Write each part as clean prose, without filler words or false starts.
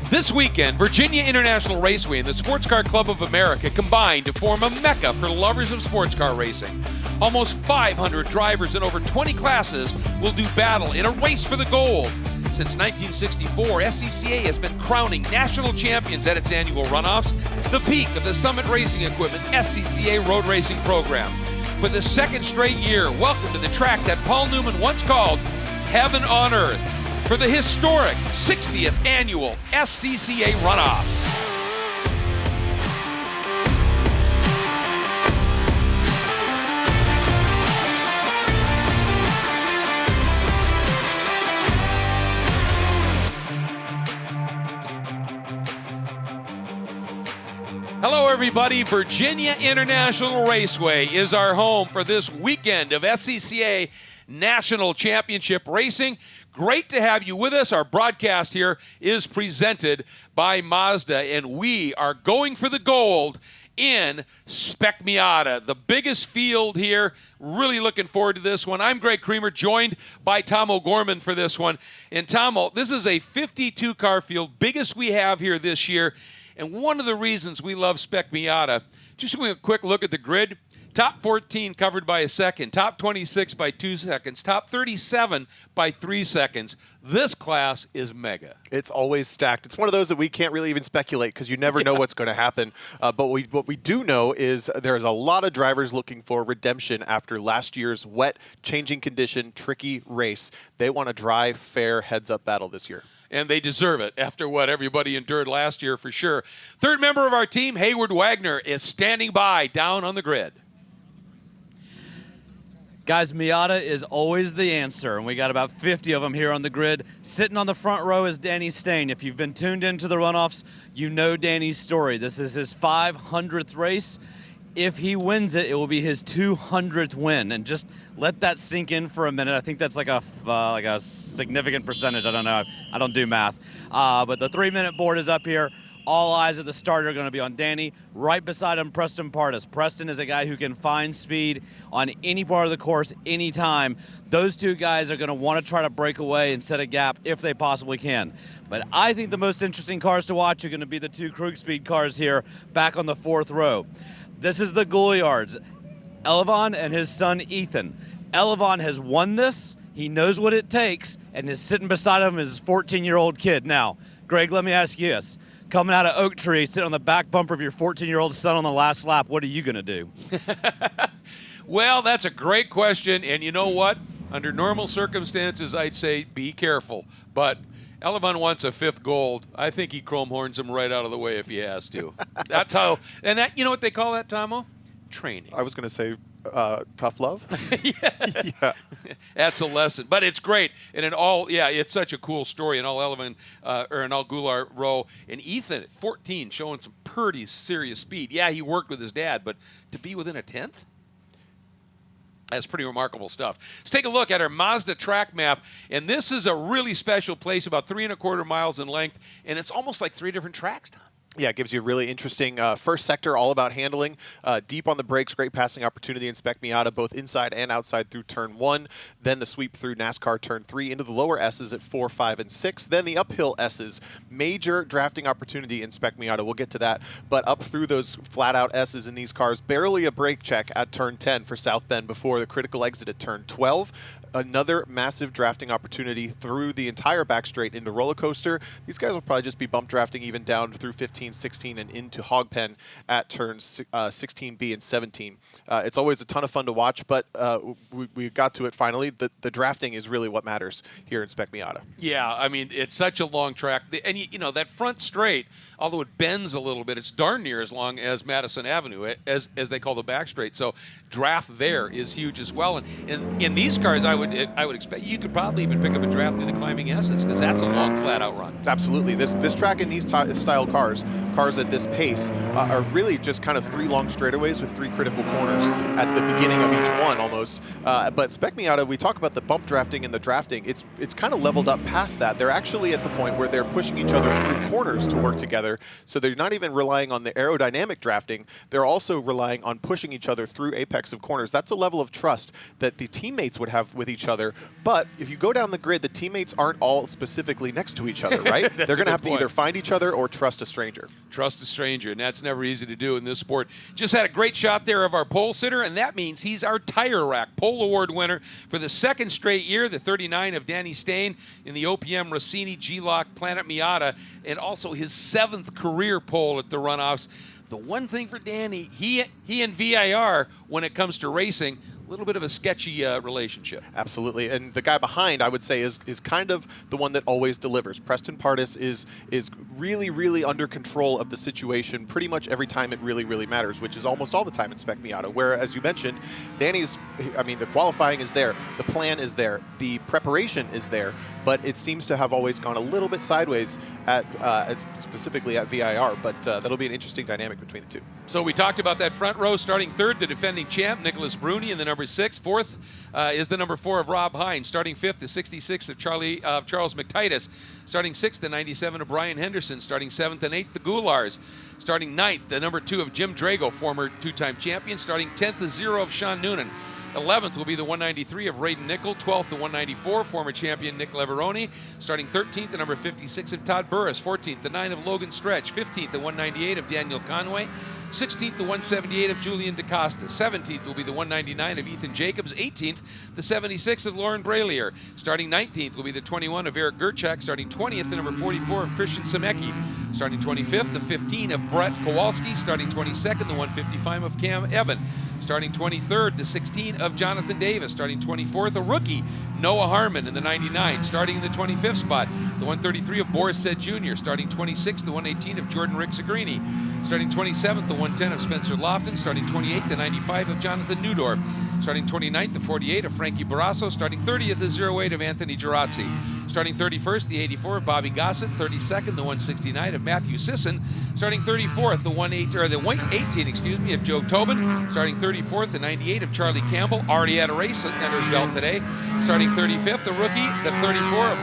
This weekend, Virginia International Raceway and the Sports Car Club of America combined to form a mecca for lovers of sports car racing. Almost 500 drivers in over 20 classes will do battle in a race for the gold. Since 1964, SCCA has been crowning national champions at its annual runoffs, the peak of the Summit Racing Equipment SCCA road racing program. For the second straight year, welcome to the track that Paul Newman once called Heaven on Earth, for the historic 60th annual SCCA Runoffs. Hello everybody, Virginia International Raceway is our home for this weekend of SCCA National Championship Racing. Great to have you with us. Our broadcast here is presented by Mazda, and we are going for the gold in Spec Miata, the biggest field here. Really looking forward to this one. I'm Greg Creamer, joined by Tom O'Gorman for this one. And Tom, this is a 52-car field, biggest we have here this year. And one of the reasons we love Spec Miata, just doing a quick look at the grid, top 14 covered by a second, top 26 by 2 seconds, top 37 by 3 seconds. This class is mega. It's always stacked. It's one of those that we can't really even speculate because you never know what's going to happen. But what we do know is there's a lot of drivers looking for redemption after last year's wet, changing condition, tricky race. They want a dry, fair, heads-up battle this year. And they deserve it after what everybody endured last year for sure. Third member of our team, Hayward Wagner, is standing by down on the grid. Guys, Miata is always the answer, and we got about 50 of them here on the grid. Sitting on the front row is Danny Stain. If you've been tuned into the runoffs, you know Danny's story. This is his 500th race. If he wins it, it will be his 200th win. And just let that sink in for a minute. I think that's like a significant percentage. I don't know. I don't do math. But the 3-minute board is up here. All eyes at the start are going to be on Danny. Right beside him, Preston Pardus. Preston is a guy who can find speed on any part of the course, anytime. Those two guys are going to want to try to break away and set a gap if they possibly can. But I think the most interesting cars to watch are going to be the two Krug Speed cars here back on the 4th row. This is the Gouliards, Elevon and his son Ethan. Elevon has won this. He knows what it takes, and is sitting beside him his 14-year-old kid. Now, Greg, let me ask you this. Coming out of Oak Tree, sitting on the back bumper of your 14-year-old son on the last lap, what are you going to do? Well, that's a great question, and you know what? Under normal circumstances, I'd say be careful. But Elevon wants a 5th gold. I think he chrome horns him right out of the way if he has to. That's how. And that, you know what they call that, Tomo? Training. I was going to say tough love. Yeah. That's a lesson. But it's great. And it's such a cool story. And all Elevon, or an all Goulart row. And Ethan at 14 showing some pretty serious speed. Yeah, he worked with his dad, but to be within a 10th? That's pretty remarkable stuff. Let's take a look at our Mazda track map. And this is a really special place, about 3¼ miles in length. And it's almost like 3 different tracks, Tom. Yeah, it gives you a really interesting first sector, all about handling. Deep on the brakes, great passing opportunity in Spec Miata, both inside and outside through turn 1. Then the sweep through NASCAR turn 3 into the lower S's at 4, 5, and 6. Then the uphill S's. Major drafting opportunity in Spec Miata. We'll get to that. But up through those flat-out S's in these cars, barely a brake check at turn 10 for South Bend before the critical exit at turn 12. Another massive drafting opportunity through the entire back straight into roller coaster. These guys will probably just be bump drafting even down through 15, 16, and into hog pen at turns 16B and 17. It's always a ton of fun to watch, but we got to it finally. The drafting is really what matters here in Spec Miata. Yeah, I mean, it's such a long track. And, you know, that front straight, although it bends a little bit, it's darn near as long as Madison Avenue, as they call the back straight. So draft there is huge as well. And in these cars, I would expect you could probably even pick up a draft through the climbing S's, because that's a long flat-out run. Absolutely. This track in these style cars at this pace, are really just kind of 3 long straightaways with 3 critical corners at the beginning of each one almost. But Spec Miata, we talk about the bump drafting and the drafting. It's kind of leveled up past that. They're actually at the point where they're pushing each other through corners to work together. So they're not even relying on the aerodynamic drafting. They're also relying on pushing each other through apex of corners. That's a level of trust that the teammates would have with with each other. But if you go down the grid, the teammates aren't all specifically next to each other, right? They're going to have to either find each other or trust a stranger. Trust a stranger, and that's never easy to do in this sport. Just had a great shot there of our pole sitter, and that means he's our tire rack pole award winner for the second straight year, the 39 of Danny Stain in the OPM Rossini G-Lock Planet Miata, and also his 7th career pole at the Runoffs. The one thing for Danny, he and VIR, when it comes to racing, a little bit of a sketchy relationship. Absolutely, and the guy behind, I would say, is kind of the one that always delivers. Preston Pardus is really, really under control of the situation pretty much every time it really, really matters, which is almost all the time in Spec Miata, where, as you mentioned, Danny's, the qualifying is there, the plan is there, the preparation is there, but it seems to have always gone a little bit sideways at specifically at VIR, but that'll be an interesting dynamic between the two. So we talked about that front row. Starting third, the defending champ, Nick Bruni, in the number 6. Fourth is the number 4 of Rob Hines. Starting fifth, the 66 of Charles McTitus. Starting sixth, the 97 of Brian Henderson. Starting seventh and eighth, the Goulars. Starting ninth, the number 2 of Jim Drago, former 2-time champion. Starting 10th, the 0 of Sean Noonan. 11th will be the 193 of Raiden Nickel. 12th, the 194, former champion Nick Leveroni. Starting 13th, the number 56 of Todd Burris. 14th, the 9 of Logan Stretch. 15th, the 198 of Daniel Conway. 16th, the 178 of Julian DaCosta. 17th will be the 199 of Ethan Jacobs. 18th, the 76 of Lauren Bralier. Starting 19th will be the 21 of Eric Gerchak. Starting 20th, the number 44 of Christian Semecki. Starting 25th, the 15 of Brett Kowalski. Starting 22nd, the 155 of Cam Eben. Starting 23rd, the 16 of Jonathan Davis. Starting 24th, a rookie, Noah Harmon in the 99. Starting in the 25th spot, the 133 of Boris Said Jr. Starting 26th, the 118 of Jordan Rick-Sagrini. Starting 27th, the 110 of Spencer Lofton. Starting 28th, the 95 of Jonathan Newdorf. Starting 29th, the 48 of Frankie Barrasso. Starting 30th, the 08 of Anthony Girazzi. Starting 31st, the 84 of Bobby Gossett. 32nd, the 169 of Matthew Sisson. Starting 34th, the 118, of Joe Tobin. Starting 34th, the 98 of Charlie Campbell. Already had a race under his belt today. Starting 35th, the rookie, the 34 of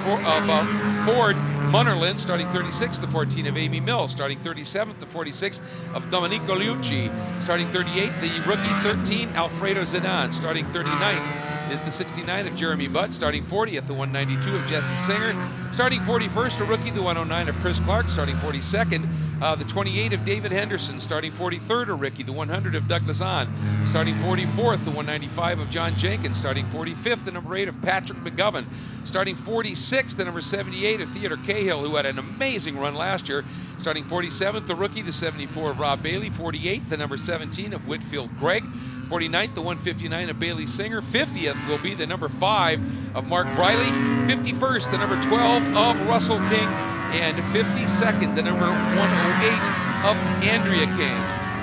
Ford Munnerlin. Starting 36th, the 14 of Amy Mills. Starting 37th, the 46 of Domenico Liucci. Starting 38th, the rookie 13, Alfredo Zidane. Starting 39th is the 69 of Jeremy Butt. Starting 40th, the 192 of Jesse Singer. Starting 41st, a rookie, the 109 of Chris Clark. Starting 42nd, the 28 of David Henderson. Starting 43rd, a rookie, the 100 of Douglas Ahn. Starting 44th, the 195 of John Jenkins. Starting 45th, the number 8 of Patrick McGovern. Starting 46th, the number 78 of Theodore Cahill, who had an amazing run last year. Starting 47th, the rookie, the 74 of Rob Bailey. 48th, the number 17 of Whitfield Gregg. 49th, the 159 of Bailey Singer. 50th will be the number 5 of Mark Briley. 51st, the number 12 of Russell King. And 52nd, the number 108 of Andrea King.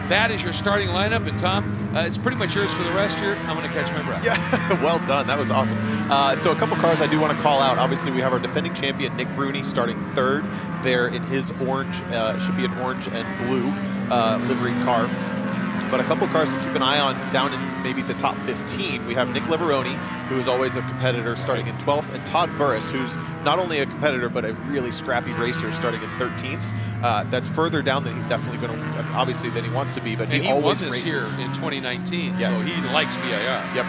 That is your starting lineup. And Tom, it's pretty much yours for the rest here. I'm going to catch my breath. Yeah, well done. That was awesome. So a couple cars I do want to call out. Obviously, we have our defending champion, Nick Bruni, starting third there in his orange, should be an orange and blue livery car. But a couple cars to keep an eye on down in maybe the top 15. We have Nick Leveroni, who is always a competitor, starting in 12th, and Todd Burris, who's not only a competitor, but a really scrappy racer, starting in 13th. That's further down than he's definitely going to, obviously, than he wants to be, but he always won this races here in 2019, yes. So he likes VIR. Yep.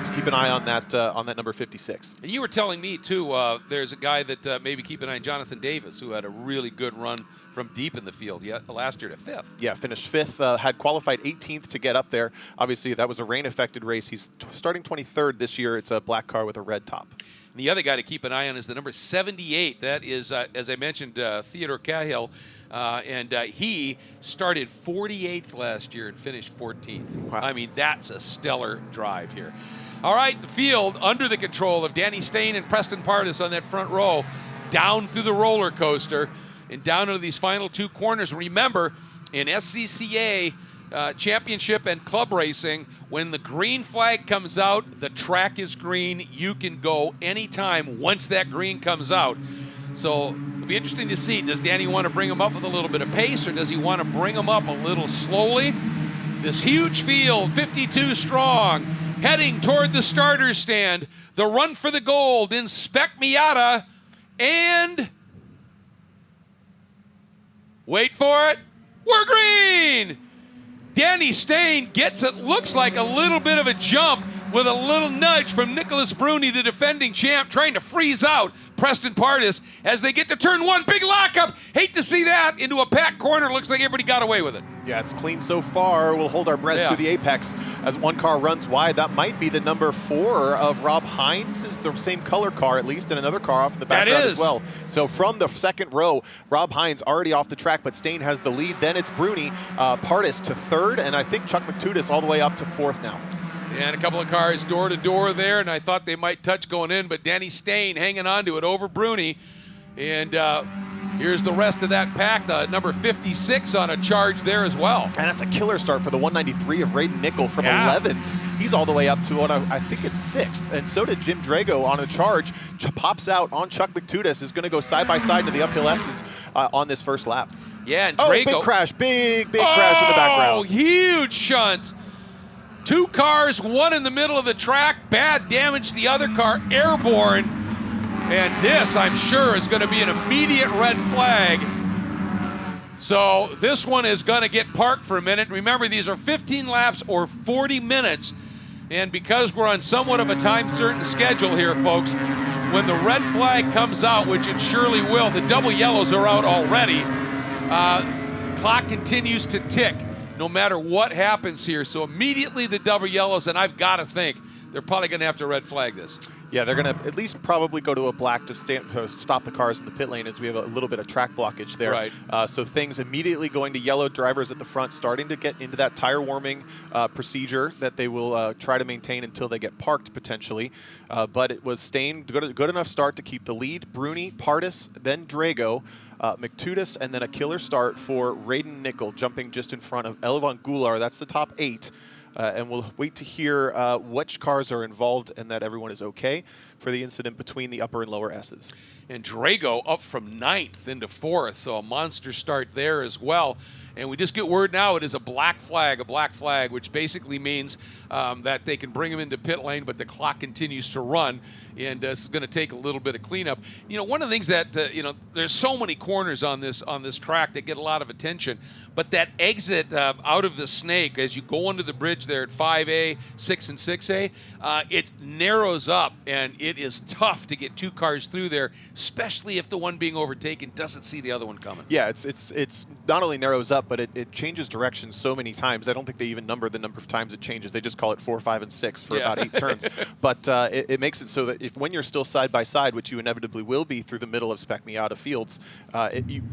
So keep an eye on that number 56. And you were telling me, too, there's a guy that maybe keep an eye on, Jonathan Davis, who had a really good run from deep in the field last year to 5th. Yeah, finished 5th, had qualified 18th to get up there. Obviously, that was a rain-affected race. He's starting 23rd this year. It's a black car with a red top. And the other guy to keep an eye on is the number 78. That is, as I mentioned, Theodore Cahill. And he started 48th last year and finished 14th. Wow. I mean, that's a stellar drive here. All right, the field under the control of Danny Stain and Preston Pardus on that front row, down through the roller coaster and down into these final 2 corners. Remember, in SCCA championship and club racing, when the green flag comes out, the track is green. You can go anytime once that green comes out. So it'll be interesting to see, does Danny want to bring him up with a little bit of pace, or does he want to bring him up a little slowly? This huge field, 52 strong, heading toward the starter's stand. The run for the gold in Spec Miata, and wait for it, we're green! Danny Stain gets it, looks like a little bit of a jump with a little nudge from Nick Bruni, the defending champ, trying to freeze out Preston Pardus as they get to turn 1. Big lockup. Hate to see that into a packed corner. Looks like everybody got away with it. Yeah, it's clean so far. We'll hold our breath to the apex as one car runs wide. That might be the number 4 of Rob Hines. Is the same color car, at least, and another car off in the background as well. So from the second row, Rob Hines already off the track, but Stain has the lead. Then it's Bruni, Pardus to 3rd, and I think Chuck McTudis all the way up to 4th now. And a couple of cars door to door there, and I thought they might touch going in, but Danny Stain hanging on to it over Bruni. And here's the rest of that pack, the number 56 on a charge there as well. And that's a killer start for the 193 of Raiden Nickel from 11th. He's all the way up to what I think it's 6th. And so did Jim Drago on a charge. Pops out on Chuck McTudis, is going to go side by side to the uphill S's on this first lap. Yeah, and Drago. Big crash, big crash in the background. Oh, huge shunt. 2 cars, one in the middle of the track, bad damage, the other car airborne. And this, I'm sure, is going to be an immediate red flag. So this one is going to get parked for a minute. Remember, these are 15 laps or 40 minutes. And because we're on somewhat of a time-certain schedule here, folks, when the red flag comes out, which it surely will, the double yellows are out already, clock continues to tick no matter what happens here. So immediately the double yellows, and I've got to think they're probably going to have to red flag this. Yeah, they're going to at least probably go to a black to stop the cars in the pit lane as we have a little bit of track blockage there. Right. So things immediately going to yellow, drivers at the front starting to get into that tire warming procedure that they will try to maintain until they get parked potentially. But it was Stain, good enough start to keep the lead. Bruni, Pardus, then Drago, McTudis, and then a killer start for Raiden Nickel, jumping just in front of Elvan Gular. That's the top 8. And we'll wait to hear which cars are involved and that everyone is okay for the incident between the upper and lower S's. And Drago up from 9th into 4th, so a monster start there as well. And we just get word now it is a black flag, which basically means that they can bring him into pit lane, but the clock continues to run, and this is going to take a little bit of cleanup. You know, one of the things that, there's so many corners on this track that get a lot of attention, but that exit out of the snake as you go under the bridge there at 5A, 6 and 6A, it narrows up, and it is tough to get 2 cars through there, especially if the one being overtaken doesn't see the other one coming. Yeah, it's not only narrows up, but it changes direction so many times. I don't think they even number the number of times it changes. They just call it 4, 5, and 6 for about 8 turns. But it makes it so that when you're still side by side, which you inevitably will be through the middle of Spec Miata fields,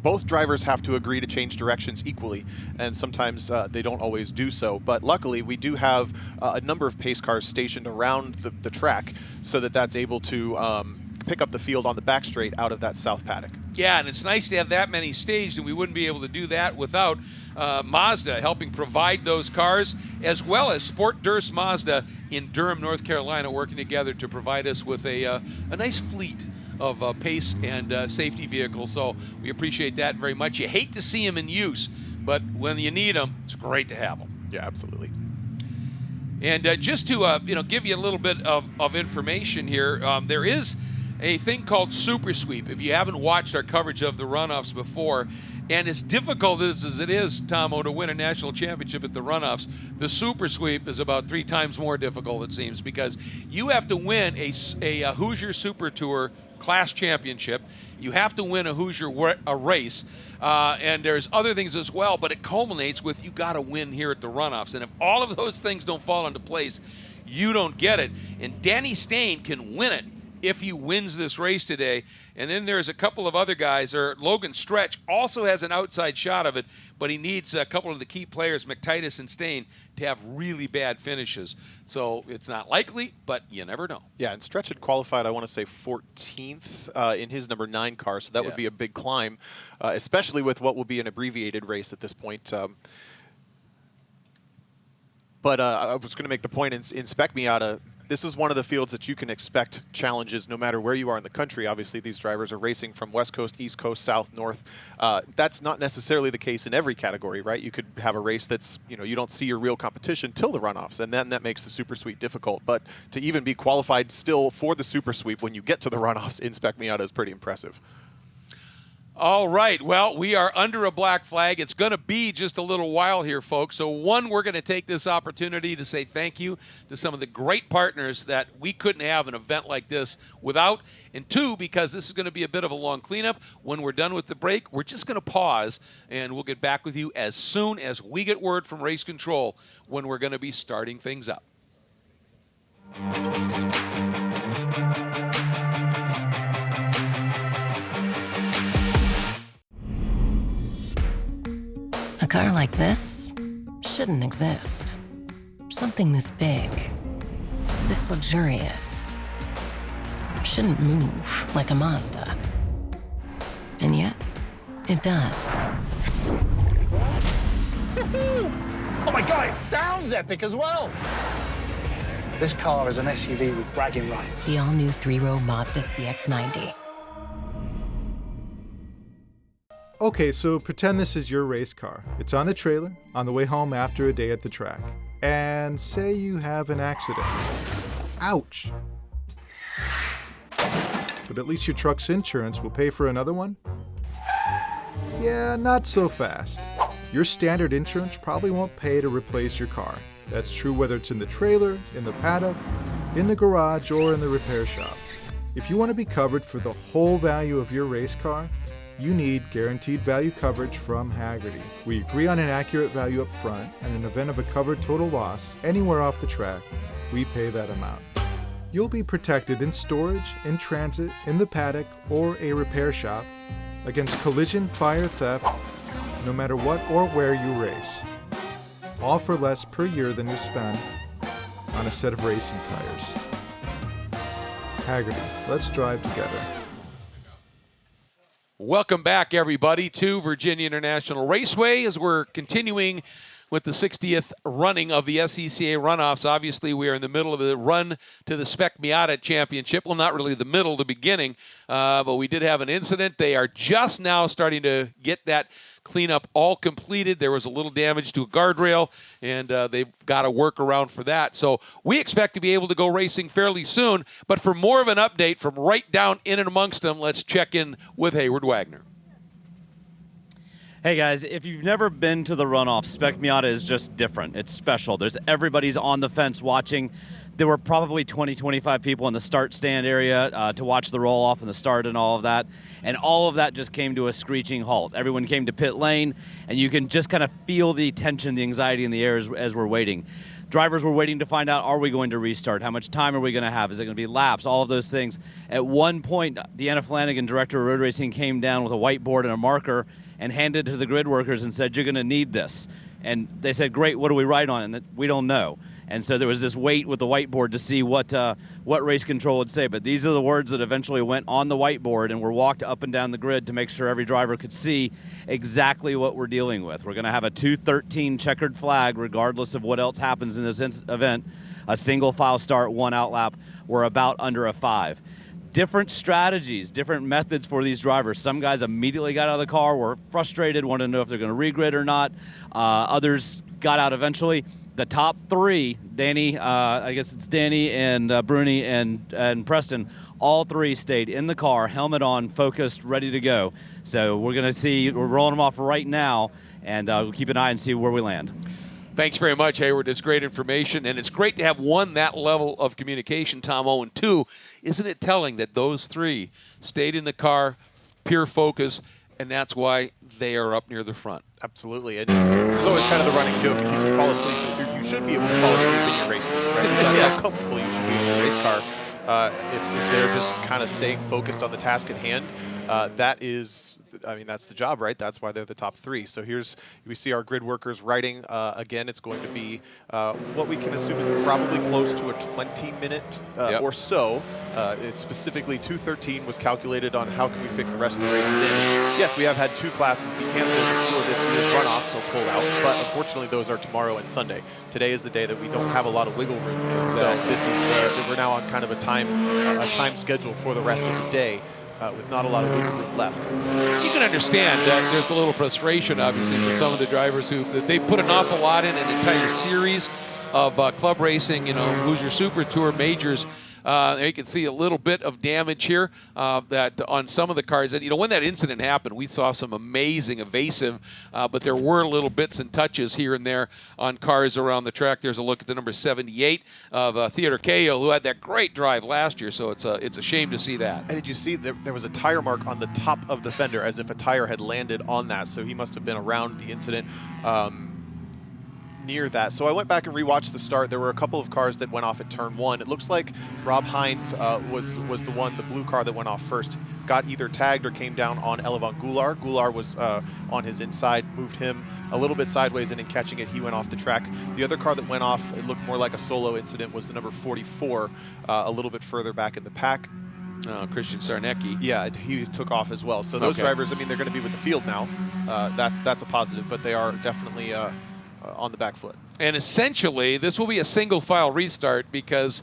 both drivers have to agree to change directions equally, and sometimes they don't always do so. But luckily, we do have a number of pace cars stationed around the track so that that's able to pick up the field on the back straight out of that south paddock. Yeah, and it's nice to have that many staged, and we wouldn't be able to do that without Mazda helping provide those cars, as well as Sport Durst Mazda in Durham, North Carolina, working together to provide us with a nice fleet of pace and safety vehicles. So we appreciate that very much. You hate to see them in use, but when you need them, it's great to have them. Yeah, absolutely. And just to give you a little bit of information here, there is a thing called Super Sweep. If you haven't watched our coverage of the runoffs before, and as difficult as it is, Tomo, to win a national championship at the runoffs, the Super Sweep is about 3 times more difficult, it seems, because you have to win a Hoosier Super Tour class championship. You have to win a Hoosier race, and there's other things as well, but it culminates with you got to win here at the runoffs. And if all of those things don't fall into place, you don't get it. And Danny Stain can win it if he wins this race today. And then there's a couple of other guys, or Logan Stretch also has an outside shot of it, but he needs a couple of the key players, McTitus and Stain, to have really bad finishes. So it's not likely, but you never know. Yeah, and Stretch had qualified, I want to say 14th in his number 9 car, so that would be a big climb, especially with what will be an abbreviated race at this point. But I was going to make the point in Spec Miata, this is one of the fields that you can expect challenges no matter where you are in the country. Obviously, these drivers are racing from West Coast, East Coast, South, North. That's not necessarily the case in every category, right? You could have a race that's, you don't see your real competition till the runoffs, and then that makes the Super Sweep difficult. But to even be qualified still for the Super Sweep when you get to the runoffs in Spec Miata is pretty impressive. All right. Well, we are under a black flag. It's going to be just a little while here, folks. So, one, we're going to take this opportunity to say thank you to some of the great partners that we couldn't have an event like this without. And two, because this is going to be a bit of a long cleanup, when we're done with the break, we're just going to pause, and we'll get back with you as soon as we get word from Race Control when we're going to be starting things up. A car like this shouldn't exist. Something this big, this luxurious, shouldn't move like a Mazda. And yet, it does. Oh my God, it sounds epic as well. This car is an SUV with bragging rights. The all-new three-row Mazda CX-90. Okay, so pretend this is your race car. It's on the trailer, on the way home after a day at the track. And say you have an accident. Ouch! But at least your truck's insurance will pay for another one? Yeah, not so fast. Your standard insurance probably won't pay to replace your car. That's true whether it's in the trailer, in the paddock, in the garage, or in the repair shop. If you want to be covered for the whole value of your race car, you need guaranteed value coverage from Hagerty. We agree on an accurate value up front, and in the event of a covered total loss anywhere off the track, we pay that amount. You'll be protected in storage, in transit, in the paddock, or a repair shop against collision, fire, theft, no matter what or where you race. All for less per year than you spend on a set of racing tires. Hagerty, let's drive together. Welcome back, everybody, to Virginia International Raceway as we're continuing with the 60th running of the SCCA Runoffs. Obviously, we are in the middle of the run to the Spec Miata Championship. Well, not really the middle, the beginning, but we did have an incident. They are just now starting to get that cleanup all completed. There was a little damage to a guardrail, and they've got a workaround for that. So we expect to be able to go racing fairly soon. But for more of an update from right down in and amongst them, let's check in with Hayward Wagner. Hey guys, if you've never been to the runoff, Spec Miata is just different. It's special. Everybody's on the fence watching. There were probably 20, 25 people in the start stand area to watch the roll-off and the start and all of that. And all of that just came to a screeching halt. Everyone came to pit lane, and you can just kind of feel the tension, the anxiety in the air as we're waiting. Drivers were waiting to find out, are we going to restart? How much time are we going to have? Is it going to be laps? All of those things. At one point, Deanna Flanagan, director of road racing, came down with a whiteboard and a marker and handed it to the grid workers and said, you're going to need this. And they said, great, what do we write on it? And we don't know. And so there was this wait with the whiteboard to see what race control would say. But these are the words that eventually went on the whiteboard and were walked up and down the grid to make sure every driver could see exactly what we're dealing with. We're going to have a 213 checkered flag regardless of what else happens in this event. A single file start, one out lap. We're about under a 5. Different strategies, different methods for these drivers. Some guys immediately got out of the car, were frustrated, wanted to know if they're going to regrid or not. Others got out eventually. The top 3, Danny, I guess it's Danny and Bruni and Preston, all 3 stayed in the car, helmet on, focused, ready to go. So we're going to see, we're rolling them off right now, and we'll keep an eye and see where we land. Thanks very much, Hayward. It's great information, and it's great to have, one, that level of communication, Tom, and 2, isn't it telling that those 3 stayed in the car, pure focus, and that's why they are up near the front. Absolutely. And there's always kind of the running joke, if you can fall asleep, you should be able to fall asleep in your race seat, right? That's how comfortable you should be in your race car. If they're just kind of staying focused on the task at hand, that's the job, right? That's why they're the top 3. So we see our grid workers writing. Again, it's going to be what we can assume is probably close to a 20-minute or so. It's specifically 213 was calculated on how can we fit the rest of the races in. Yes, we have had 2 classes be canceled for this year's runoff, so pulled out. But unfortunately, those are tomorrow and Sunday. Today is the day that we don't have a lot of wiggle room. And so this is we're now on kind of a time schedule for the rest of the day. With not a lot of wiggle room left. You can understand that there's a little frustration, obviously, for some of the drivers who they put an awful lot in an entire series of club racing, Hoosier Super Tour majors. There you can see a little bit of damage here that on some of the cars. And, when that incident happened, we saw some amazing evasive, but there were little bits and touches here and there on cars around the track. There's a look at the number 78 of Theodore Cahill, who had that great drive last year, so it's a shame to see that. And did you see there was a tire mark on the top of the fender as if a tire had landed on that, so he must have been around the incident near that. So I went back and rewatched the start. There were a couple of cars that went off at turn 1. It looks like Rob Hines was the blue car that went off first. Got either tagged or came down on Elevon Goulart. Goulart was on his inside, moved him a little bit sideways, and in catching it, he went off the track. The other car that went off, it looked more like a solo incident, was the number 44, a little bit further back in the pack. Christian Sarnecki. Yeah, he took off as well. So those drivers, I mean, they're going to be with the field now. That's a positive, but they are definitely on the back foot. And essentially, this will be a single-file restart because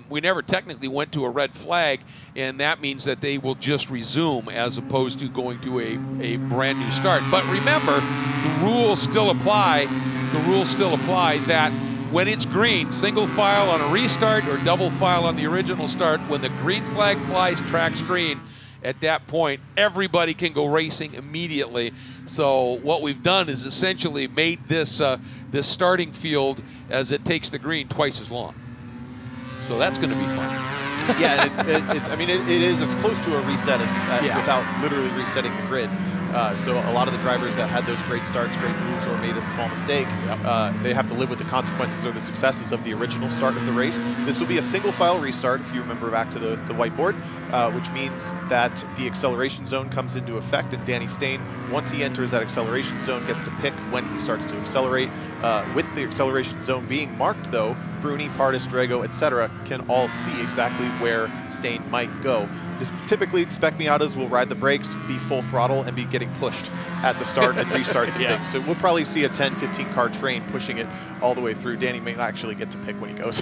we never technically went to a red flag, and that means that they will just resume as opposed to going to a brand new start. But remember, the rules still apply. The rules still apply that when it's green, single file on a restart or double file on the original start, when the green flag flies, track's green, at that point, everybody can go racing immediately. So what we've done is essentially made this this starting field, as it takes the green, twice as long. So that's going to be fun. Yeah, it is as close to a reset as without literally resetting the grid. So a lot of the drivers that had those great starts, great moves, or made a small mistake, they have to live with the consequences or the successes of the original start of the race. This will be a single file restart, if you remember back to the whiteboard, which means that the acceleration zone comes into effect, and Danny Stain, once he enters that acceleration zone, gets to pick when he starts to accelerate. With the acceleration zone being marked, though, Bruni, Pardus, Drago, etc. can all see exactly where Stain might go. Typically, Spec Miatas will ride the brakes, be full throttle, and be getting pushed at the start and restarts of things. So we'll probably see a 10, 15 car train pushing it all the way through. Danny may not actually get to pick when he goes.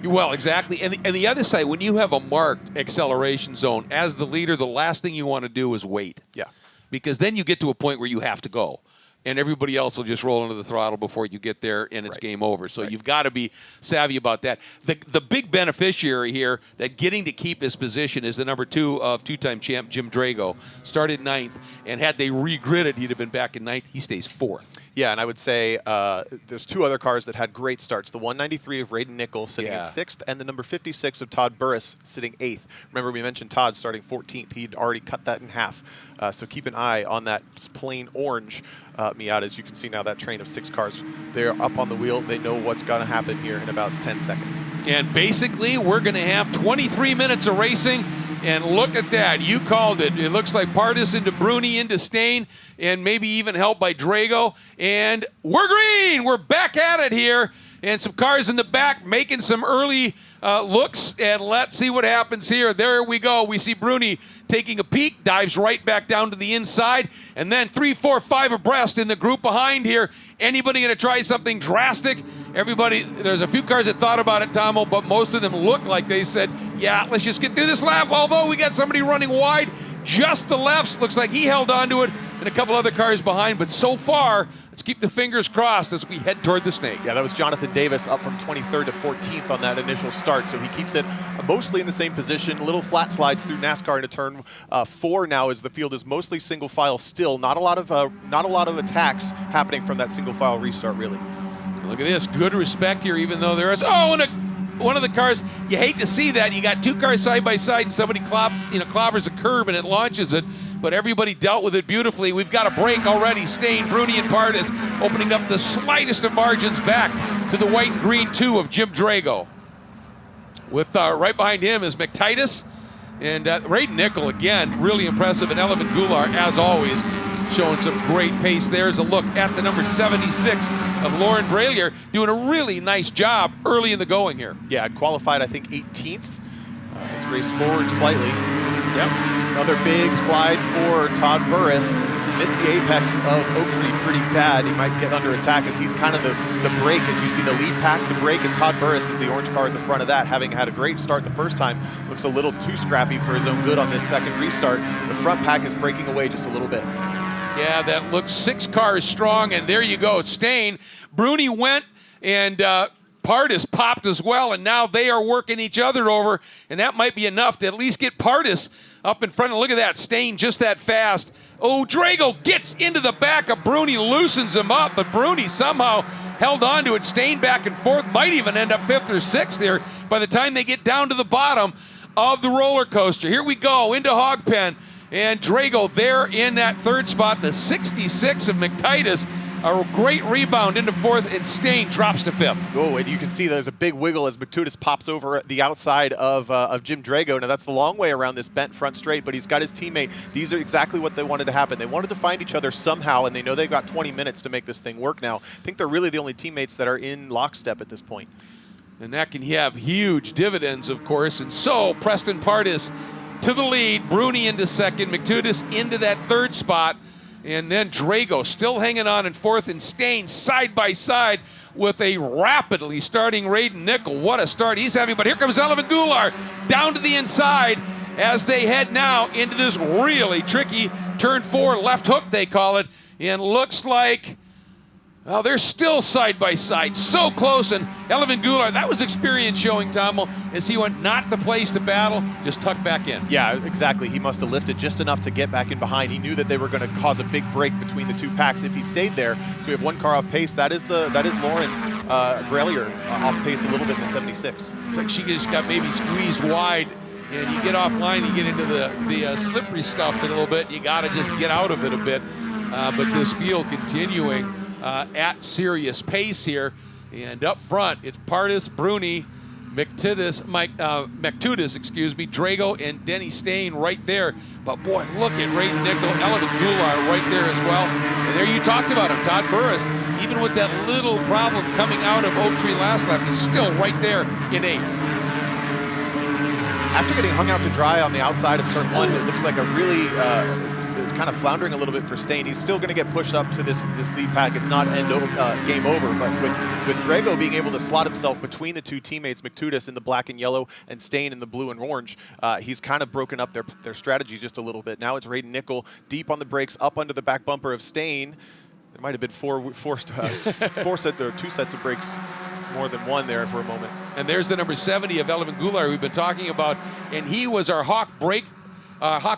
Well, exactly. And the other side, when you have a marked acceleration zone, as the leader, the last thing you want to do is wait. Yeah. Because then you get to a point where you have to go. And everybody else will just roll into the throttle before you get there, and it's game over. So you've got to be savvy about that. The big beneficiary here that getting to keep his position is the number 2 of two-time champ Jim Drago. Started 9th, and had they regridded, he'd have been back in 9th. He stays 4th. Yeah, and I would say there's 2 other cars that had great starts. The 193 of Raiden Nichols sitting in 6th, and the number 56 of Todd Burris sitting 8th. Remember, we mentioned Todd starting 14th. He'd already cut that in half. So keep an eye on that plain orange Miata. As you can see now, that train of 6 cars, they're up on the wheel. They know what's going to happen here in about 10 seconds. And basically, we're going to have 23 minutes of racing. And look at that. You called it. It looks like Pardus into Bruni into Stain, and maybe even helped by Drago. And we're green. We're back at it here. And some cars in the back making some early looks. And let's see what happens here. There we go. We see Bruni taking a peek, dives right back down to the inside. And then 3, 4, 5 abreast in the group behind here. Anybody going to try something drastic? Everybody, there's a few cars that thought about it, Tomo, but most of them look like they said, yeah, let's just get through this lap. Although we got somebody running wide, just the lefts. Looks like he held on to it, and a couple other cars behind. But so far, let's keep the fingers crossed as we head toward the snake. Yeah, that was Jonathan Davis up from 23rd to 14th on that initial start. So he keeps it mostly in the same position. Little flat slides through NASCAR into turn 4 now, as the field is mostly single file still. Not a lot of attacks happening from that single file restart, really. Look at this, good respect here, even though there is, one of the cars, you hate to see that. You got 2 cars side by side and somebody clobbers a curb and it launches it, but everybody dealt with it beautifully. We've got a break already. Stain, Bruni, and Pardus opening up the slightest of margins back to the white and green 2 of Jim Drago. With right behind him is McTitus, and Raiden Nichols, again, really impressive, and Elevon Goulart, as always, showing some great pace. There's a look at the number 76 of Lauren Bralier, doing a really nice job early in the going here. Yeah, qualified, I think, 18th. Has raced forward slightly. Yep. Another big slide for Todd Burris. Missed the apex of Oak Tree pretty bad. He might get under attack as he's kind of the break, as you see the lead pack, the break, and Todd Burris is the orange car at the front of that, having had a great start the first time. Looks a little too scrappy for his own good on this second restart. The front pack is breaking away just a little bit. Yeah, that looks 6 cars strong, and there you go. Stain. Bruni went, and Pardus popped as well, and now they are working each other over, and that might be enough to at least get Pardus up in front. And look at that, Stain just that fast. Oh, Drago gets into the back of Bruni, loosens him up, but Bruni somehow held on to it. Stain back and forth, might even end up 5th or 6th there by the time they get down to the bottom of the roller coaster. Here we go into Hogpen, and Drago there in that 3rd spot, the 66 of McTitus. A great rebound into 4th, and Stain drops to 5th. Oh, and you can see there's a big wiggle as McTitus pops over the outside of Jim Drago. Now, that's the long way around this bent front straight, but he's got his teammate. These are exactly what they wanted to happen. They wanted to find each other somehow, and they know they've got 20 minutes to make this thing work now. I think they're really the only teammates that are in lockstep at this point. And that can have huge dividends, of course. And so Preston Pardus to the lead, Bruni into 2nd, McTitus into that 3rd spot. And then Drago still hanging on in 4th, and Stain side by side with a rapidly starting Raiden Nickel. What a start he's having. But here comes Elvin Goulart down to the inside as they head now into this really tricky turn 4, left hook they call it. And looks like, well, they're still side by side, so close. And Elvin Goulart, that was experience showing, Tomo, as he went not the place to battle, just tucked back in. Yeah, exactly. He must have lifted just enough to get back in behind. He knew that they were going to cause a big break between the 2 packs if he stayed there. So we have 1 car off pace. That is Lauren Grelier off pace a little bit in the 76. It's like she just got maybe squeezed wide, and you get offline, you get into the slippery stuff a little bit. You got to just get out of it a bit. But this field continuing at serious pace here, and up front it's Pardus, Bruni, McTitus, Drago, and Denny Stain right there. But boy, look at Raiden Nickel, Elvin Goulart right there as well. And there you talked about him, Todd Burris. Even with that little problem coming out of Oak Tree last lap, he's still right there in 8th. After getting hung out to dry on the outside of turn 1, it looks like a really kind of floundering a little bit for Stain. He's still going to get pushed up to this lead pack. It's not game over, but with Drago being able to slot himself between the 2 teammates, McTitus in the black and yellow and Stain in the blue and orange, he's kind of broken up their strategy just a little bit. Now it's Raiden Nickel deep on the brakes, up under the back bumper of Stain. There might have been 2 sets of brakes, more than 1 there for a moment. And there's the number 70 of Elvin Goulart we've been talking about, and he was our Hawk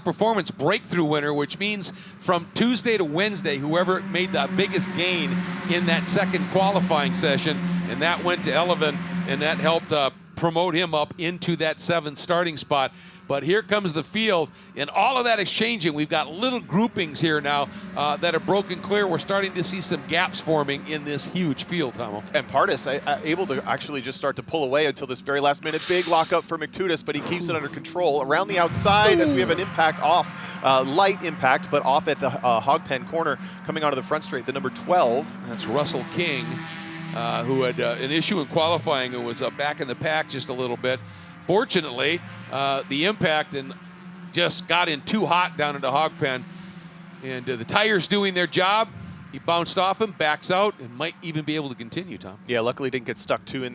Performance Breakthrough winner, which means from Tuesday to Wednesday, whoever made the biggest gain in that 2nd qualifying session, and that went to Elvin, and that helped promote him up into that 7th starting spot. But here comes the field, and all of that exchanging. We've got little groupings here now that are broken clear. We're starting to see some gaps forming in this huge field, Tomo. And Pardus able to actually just start to pull away until this very last minute. Big lockup for McTitus, but he keeps it under control. Around the outside as we have an impact off, light impact, but off at the Hogpen corner coming out of the front straight, the number 12. That's Russell King, who had an issue in qualifying and was back in the pack just a little bit. Fortunately, the impact and just got in too hot down into Hogpen, and the tires doing their job. He bounced off him, backs out, and might even be able to continue, Tom. Yeah, luckily didn't get stuck too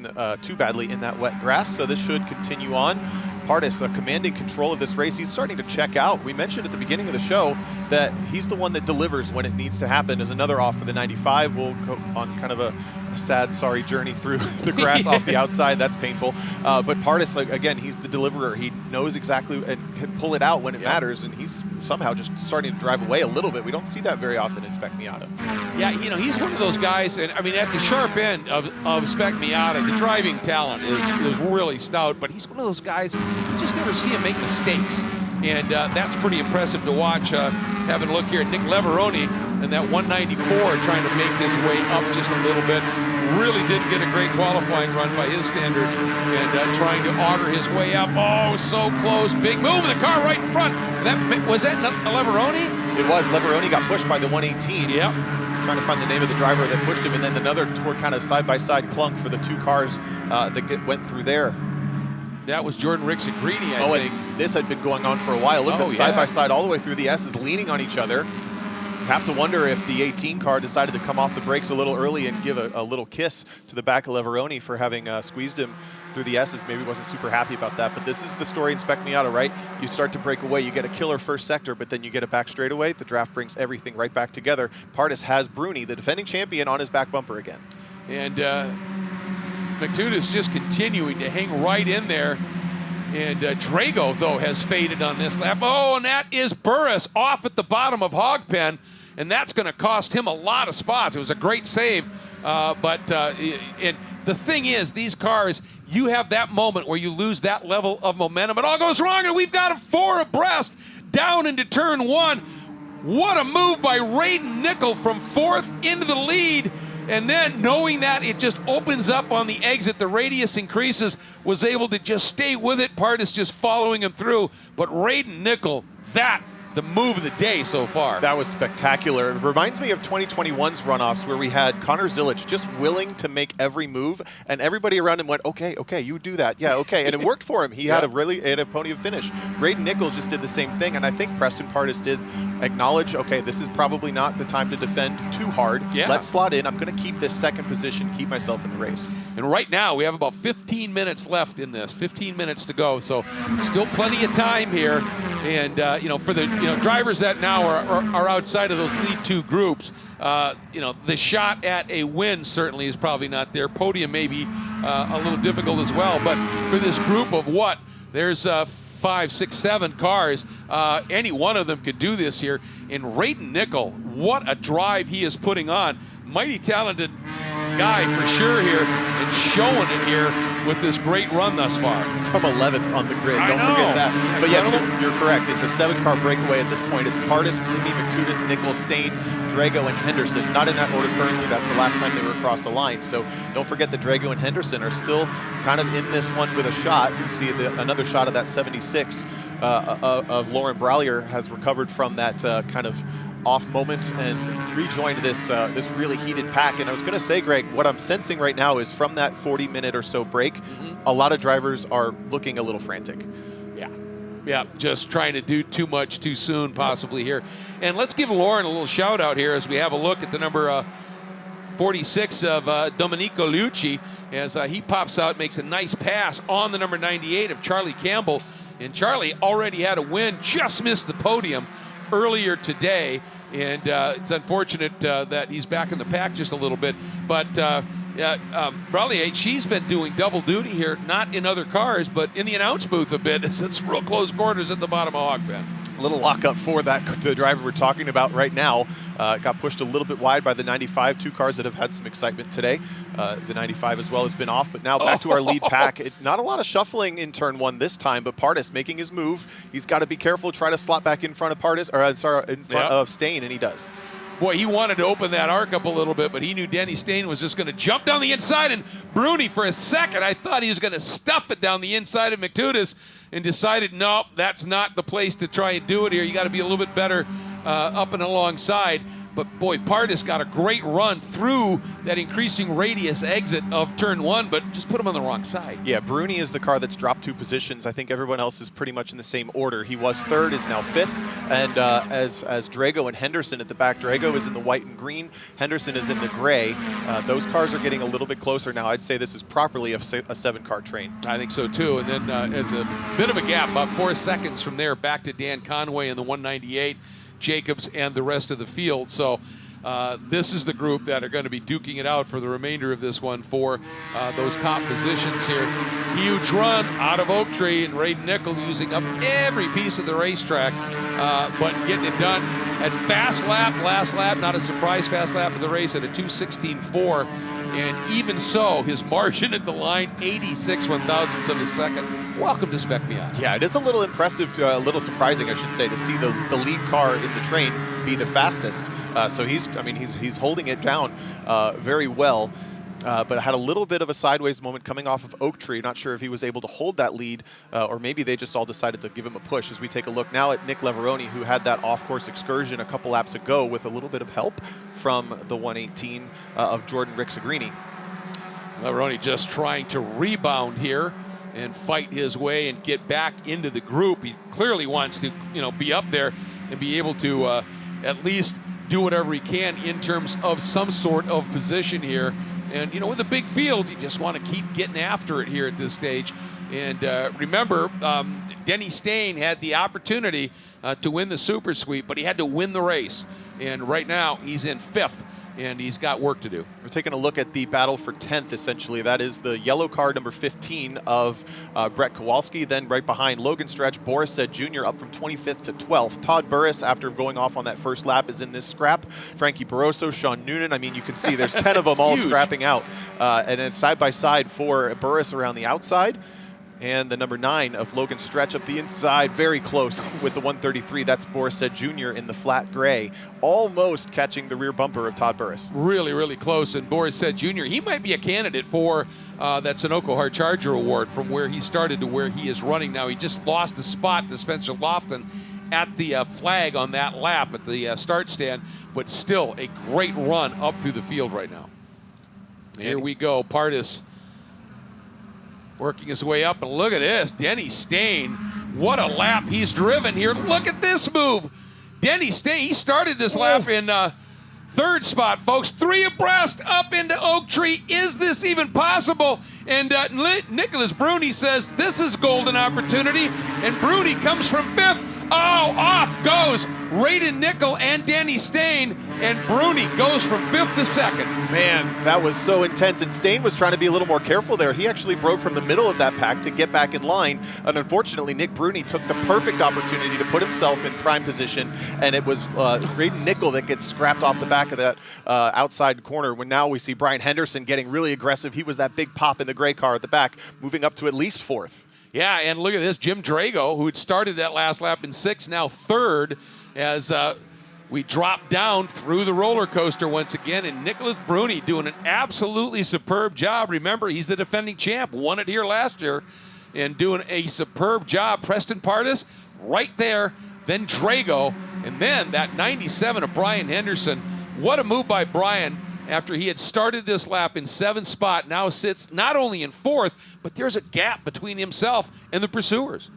badly in that wet grass, so this should continue on. Pardus commanding control of this race. He's starting to check out. We mentioned at the beginning of the show that he's the one that delivers when it needs to happen. As another off for the 95. We'll go on kind of a sad, sorry journey through the grass off the outside. That's painful. But Pardus, again, he's the deliverer. He knows exactly and can pull it out when it matters, and he's somehow just starting to drive away a little bit. We don't see that very often in Spec Miata. Yeah, you know, he's one of those guys, and I mean, at the sharp end of Spec Miata, the driving talent is really stout, but he's one of those guys, you just never see him make mistakes. And that's pretty impressive to watch. Having a look here at Nick Leveroni and that 194 trying to make his way up just a little bit. Really didn't get a great qualifying run by his standards, and trying to auger his way up. Oh, so close. Big move of the car right in front. Was that Leveroni? It was. Leveroni got pushed by the 118. Yep. Trying to find the name of the driver that pushed him, and then another kind of side-by-side clunk for the 2 cars that went through there. That was Jordan Rixigrini, I think. And this had been going on for a while. Look at them side-by-side all the way through the S's, leaning on each other. Have to wonder if the 18 car decided to come off the brakes a little early and give a little kiss to the back of Leveroni for having squeezed him through the S's. Maybe wasn't super happy about that. But this is the story in Spec Miata, right? You start to break away. You get a killer first sector, but then you get it back straightaway. The draft brings everything right back together. Pardus has Bruni, the defending champion, on his back bumper again. And McTutis just continuing to hang right in there. And Drago, though, has faded on this lap. Oh, and that is Burris off at the bottom of Hogpen, and that's going to cost him a lot of spots. It was a great save, and the thing is, these cars, you have that moment where you lose that level of momentum. It all goes wrong, and we've got a 4 abreast down into turn 1. What a move by Raiden Nickel from 4th into the lead. And then knowing that it just opens up on the exit, the radius increases, was able to just stay with it. Pardus just following him through. But Raiden Nickel, the move of the day so far. That was spectacular. It reminds me of 2021's runoffs where we had Connor Zilic just willing to make every move, and everybody around him went, okay, you do that. Yeah, okay. And it worked for him. He had a podium finish. Raiden Nichols just did the same thing, and I think Preston Pardus did acknowledge, okay, this is probably not the time to defend too hard. Yeah. Let's slot in. I'm going to keep this second position, keep myself in the race. And right now, we have about 15 minutes left in this, 15 minutes to go. So still plenty of time here. And, for the drivers that now are outside of those lead 2 groups, the shot at a win certainly is probably not there. Podium may be a little difficult as well. But for this group of there's 5, 6, 7 cars, any one of them could do this here. And Raiden Nickel, what a drive he is putting on. Mighty talented guy for sure here, and showing it here with this great run thus far. From 11th on the grid, don't forget that. But yes, you're correct. It's a 7-car breakaway at this point. It's Pardus, Bruni, McTutis, Nickel, Stain, Drago, and Henderson. Not in that order currently. That's the last time they were across the line. So don't forget that Drago and Henderson are still kind of in this one with a shot. You see another shot of that 76 of Lauren Brallier has recovered from that kind of off moment and rejoined this really heated pack. And I was going to say, Greg, what I'm sensing right now is from that 40-minute or so break, a lot of drivers are looking a little frantic. Yeah, just trying to do too much too soon possibly here. And let's give Lauren a little shout out here as we have a look at the number 46 of Domenico Lucci as he pops out, makes a nice pass on the number 98 of Charlie Campbell. And Charlie already had a win, just missed the podium earlier today. And it's unfortunate that he's back in the pack just a little bit. But Brallier, she's been doing double duty here, not in other cars, but in the announce booth a bit. It's real close quarters at the bottom of Hogpen. A little lockup for the driver we're talking about right now. Got pushed a little bit wide by the 95. 2 cars that have had some excitement today. The 95 as well has been off, but now back to our lead pack. Not a lot of shuffling in turn 1 this time, but Pardus making his move. He's got to be careful, try to slot back in front of Pardus, or in front of Stain, and he does. Boy, he wanted to open that arc up a little bit, but he knew Denny Stain was just going to jump down the inside. And Bruni, for a second, I thought he was going to stuff it down the inside of McTutis, and decided, nope, that's not the place to try and do it here. You got to be a little bit better up and alongside. But boy, Pardus got a great run through that increasing radius exit of turn 1, but just put him on the wrong side. Yeah, Bruni is the car that's dropped 2 positions. I think everyone else is pretty much in the same order. He was 3rd, is now 5th, and as Drago and Henderson at the back. Drago is in the white and green, Henderson is in the gray. Those cars are getting a little bit closer now. I'd say this is properly a 7-car train. I think so too, and then it's a bit of a gap, about 4 seconds from there back to Dan Conway in the 198. Jacobs and the rest of the field. So this is the group that are going to be duking it out for the remainder of this one for those top positions here. Huge run out of Oak Tree, and Raiden Nickel using up every piece of the racetrack, but getting it done at fast lap, last lap, not a surprise fast lap of the race at a 2:16.4. And even so, his margin at the line, 86 1/1000ths of a second. Welcome to Spec Miata. Yeah, it is a little impressive, a little surprising, I should say, to see the lead car in the train be the fastest. So he's holding it down very well. But had a little bit of a sideways moment coming off of Oak Tree. Not sure if he was able to hold that lead, or maybe they just all decided to give him a push. As we take a look now at Nick Leveroni, who had that off-course excursion a couple laps ago with a little bit of help from the 118 of Jordan Rixagrini. Leveroni just trying to rebound here and fight his way and get back into the group. He clearly wants to, be up there and be able to at least do whatever he can in terms of some sort of position here. And, with a big field, you just want to keep getting after it here at this stage. And remember, Denny Stain had the opportunity to win the Super Sweep, but he had to win the race. And right now, he's in 5th and he's got work to do. We're taking a look at the battle for 10th, essentially. That is the yellow car, number 15 of Brett Kowalski. Then right behind Logan Stretch, Boris Said Jr. up from 25th to 12th. Todd Burris, after going off on that first lap, is in this scrap. Frankie Barroso, Sean Noonan. I mean, you can see there's 10 of them all scrapping out. And then side by side for Burris around the outside. And the number 9 of Logan Stretch up the inside, very close with the 133. That's Boris Said Jr. in the flat gray, almost catching the rear bumper of Todd Burris. Really, really close. And Boris Said Jr., he might be a candidate for that Sunoco Hard Charger Award from where he started to where he is running now. He just lost a spot to Spencer Lofton at the flag on that lap at the start stand, but still a great run up through the field right now. Here we go, Pardus working his way up, and look at this, Denny Stain. What a lap he's driven here. Look at this move. Denny Stain, he started this lap in third spot, folks. 3 abreast up into Oak Tree. Is this even possible? And Nicholas Bruni says this is golden opportunity, and Bruni comes from 5th. Oh, off goes Raiden Nickel and Denny Stain, and Bruni goes from 5th to 2nd. Man, that was so intense, and Stain was trying to be a little more careful there. He actually broke from the middle of that pack to get back in line, and unfortunately, Nick Bruni took the perfect opportunity to put himself in prime position, and it was Raiden Nickel that gets scrapped off the back of that outside corner, when now we see Brian Henderson getting really aggressive. He was that big pop in the gray car at the back, moving up to at least 4th. Yeah, and look at this, Jim Drago, who had started that last lap in 6th, now 3rd, as we drop down through the roller coaster once again, and Nicholas Bruni doing an absolutely superb job. Remember, he's the defending champ, won it here last year, and doing a superb job. Preston Pardus right there, then Drago, and then that 97 of Brian Henderson. What a move by Brian. After he had started this lap in 7th spot, now sits not only in 4th, but there's a gap between himself and the pursuers.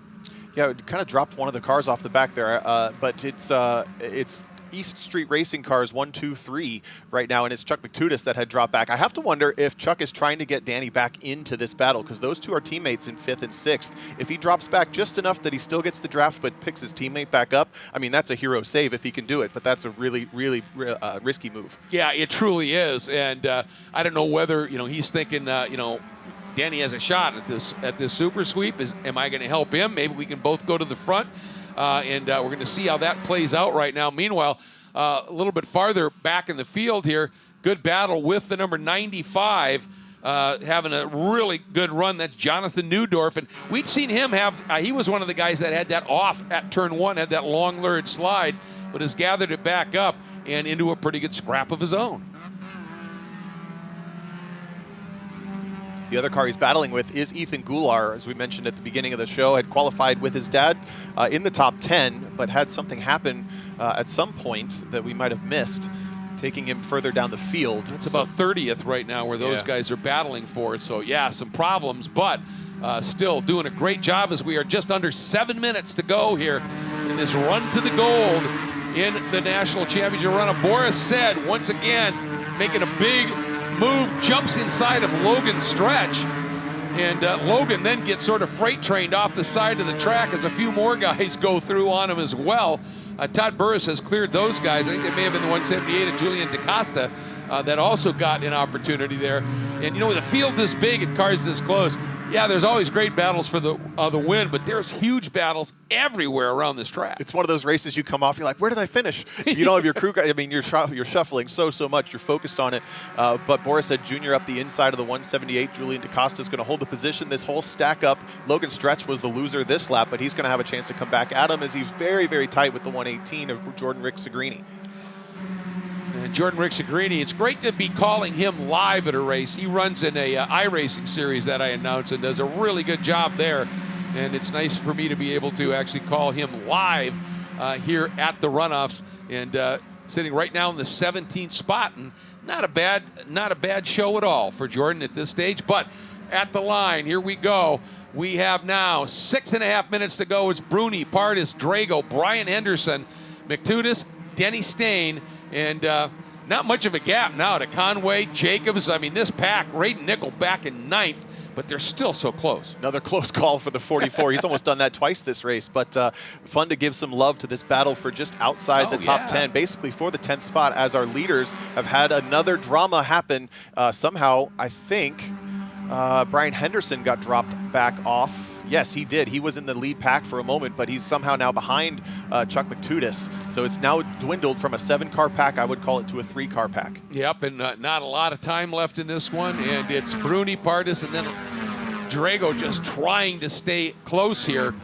Yeah, it kind of dropped one of the cars off the back there, but it's East Street Racing Cars 1, 2, 3 right now, and it's Chuck McTudis that had dropped back. I have to wonder if Chuck is trying to get Danny back into this battle, because those two are teammates in 5th and 6th. If he drops back just enough that he still gets the draft but picks his teammate back up, I mean, that's a hero save if he can do it, but that's a really, really risky move. Yeah, it truly is, and I don't know whether, he's thinking, Danny has a shot at this super sweep. Am I going to help him? Maybe we can both go to the front. And we're going to see how that plays out right now. Meanwhile, a little bit farther back in the field here, good battle with the number 95, having a really good run. That's Jonathan Newdorf. And we'd seen him have, he was one of the guys that had that off at turn 1, had that long lurid slide, but has gathered it back up and into a pretty good scrap of his own. The other car he's battling with is Ethan Goulart, as we mentioned at the beginning of the show, had qualified with his dad in the top 10, but had something happen at some point that we might have missed, taking him further down the field. It's about 30th right now where those guys are battling for it. So, yeah, some problems, but still doing a great job as we are just under 7 minutes to go here in this run to the gold in the National Championship run. Boris Said, once again, making a big move, jumps inside of Logan Stretch, and Logan then gets sort of freight trained off the side of the track as a few more guys go through on him as well. Todd Burris has cleared those guys. I think it may have been the 178 of Julian DaCosta that also got an opportunity there. And with a field this big and cars this close, yeah, there's always great battles for the win, but there's huge battles everywhere around this track. It's one of those races you come off, you're like, where did I finish? You don't have your crew guy. I mean, you're shuffling so much. You're focused on it. But Boris Said Jr. up the inside of the 178. Julian DaCosta is going to hold the position this whole stack up. Logan Stretch was the loser this lap, but he's going to have a chance to come back at him as he's very, very tight with the 118 of Jordan Rick Segrini. And Jordan Rick Segrini, it's great to be calling him live at a race. He runs in a iRacing series that I announced and does a really good job there. And it's nice for me to be able to actually call him live here at the Runoffs, and sitting right now in the 17th spot. And not a bad show at all for Jordan at this stage. But at the line, here we go. We have now 6.5 minutes to go. It's Bruni, Pardus, Drago, Brian Henderson, McTudis, Denny Stain, and not much of a gap now to Conway, Jacobs. I mean, this pack, Raiden Nickel back in 9th. but they're still so close. Another close call for the 44. He's almost done that twice this race, but fun to give some love to this battle for just outside the top 10, basically for the 10th spot, as our leaders have had another drama happen. Somehow, I think Brian Henderson got dropped back off. Yes, he did. He was in the lead pack for a moment, but he's somehow now behind Chuck McTudis. So it's now dwindled from a 7-car pack, I would call it, to a 3-car pack. Yep, and not a lot of time left in this one, and it's Bruni, Pardus, and then Drago just trying to stay close here.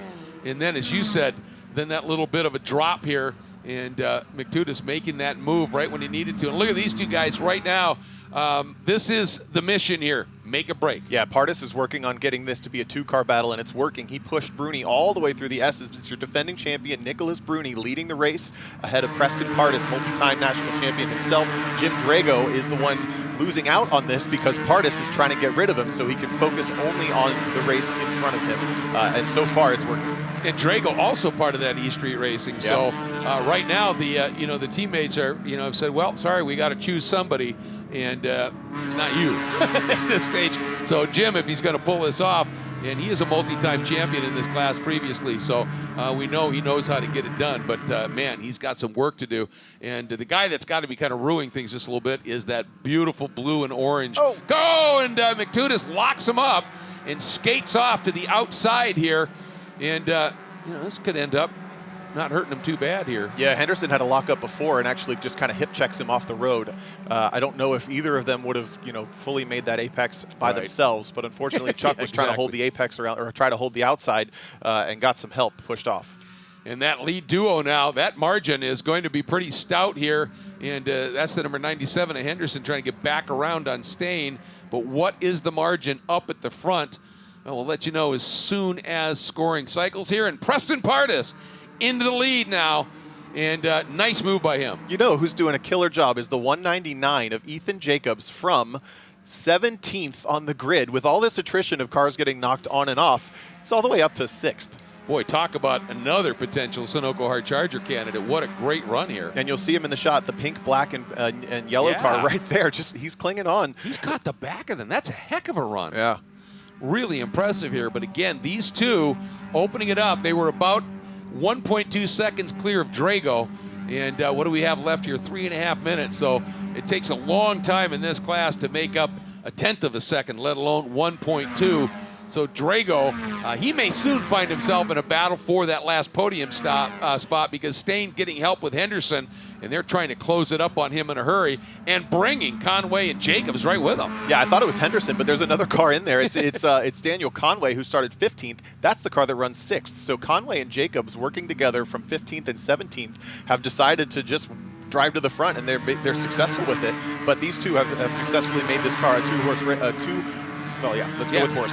And then, as you said, then that little bit of a drop here, and McTudis making that move right when he needed to. And look at these two guys right now. This is the mission here. Make a break. Yeah, Pardus is working on getting this to be a 2-car battle, and it's working. He pushed Bruni all the way through the S's. It's your defending champion, Nicholas Bruni, leading the race ahead of Preston Pardus, multi-time national champion himself. Jim Drago is the one losing out on this because Pardus is trying to get rid of him so he can focus only on the race in front of him. And so far, it's working. And Drago also part of that E Street Racing. So right now, the teammates are have said, well, sorry, we got to choose somebody, and it's not you at this stage. So Jim, if he's going to pull this off, and he is a multi-time champion in this class previously, so we know he knows how to get it done. But man, he's got some work to do. And the guy that's got to be kind of ruining things just a little bit is that beautiful blue and orange. Oh, go! And McTudis locks him up and skates off to the outside here. And, this could end up not hurting him too bad here. Yeah, Henderson had a lockup before and actually just kind of hip checks him off the road. I don't know if either of them would have, fully made that apex by themselves, but unfortunately Chuck was trying to hold the apex around, or try to hold the outside, and got some help pushed off. And that lead duo now, that margin is going to be pretty stout here, and that's the number 97 of Henderson trying to get back around on Stain. But what is the margin up at the front? Well, we'll let you know as soon as scoring cycles here. And Preston Pardus into the lead now, and nice move by him. You know who's doing a killer job is the 199 of Ethan Jacobs from 17th on the grid. With all this attrition of cars getting knocked on and off, it's all the way up to 6th. Boy, talk about another potential Sunoco Hard Charger candidate. What a great run here. And you'll see him in the shot, the pink, black, and yellow car right there. Just he's clinging on. He's got the back of them. That's a heck of a run. Yeah. Really impressive here. But again, these two opening it up, they were about 1.2 seconds clear of Drago. And what do we have left here? 3.5 minutes. So it takes a long time in this class to make up a tenth of a second, let alone 1.2. So Drago, he may soon find himself in a battle for that last podium spot because Stain getting help with Henderson, and they're trying to close it up on him in a hurry and bringing Conway and Jacobs right with them. Yeah, I thought it was Henderson, but there's another car in there. It's Daniel Conway, who started 15th. That's the car that runs 6th. So Conway and Jacobs, working together from 15th and 17th, have decided to just drive to the front, and they're successful with it. But these two have successfully made this car a two-horse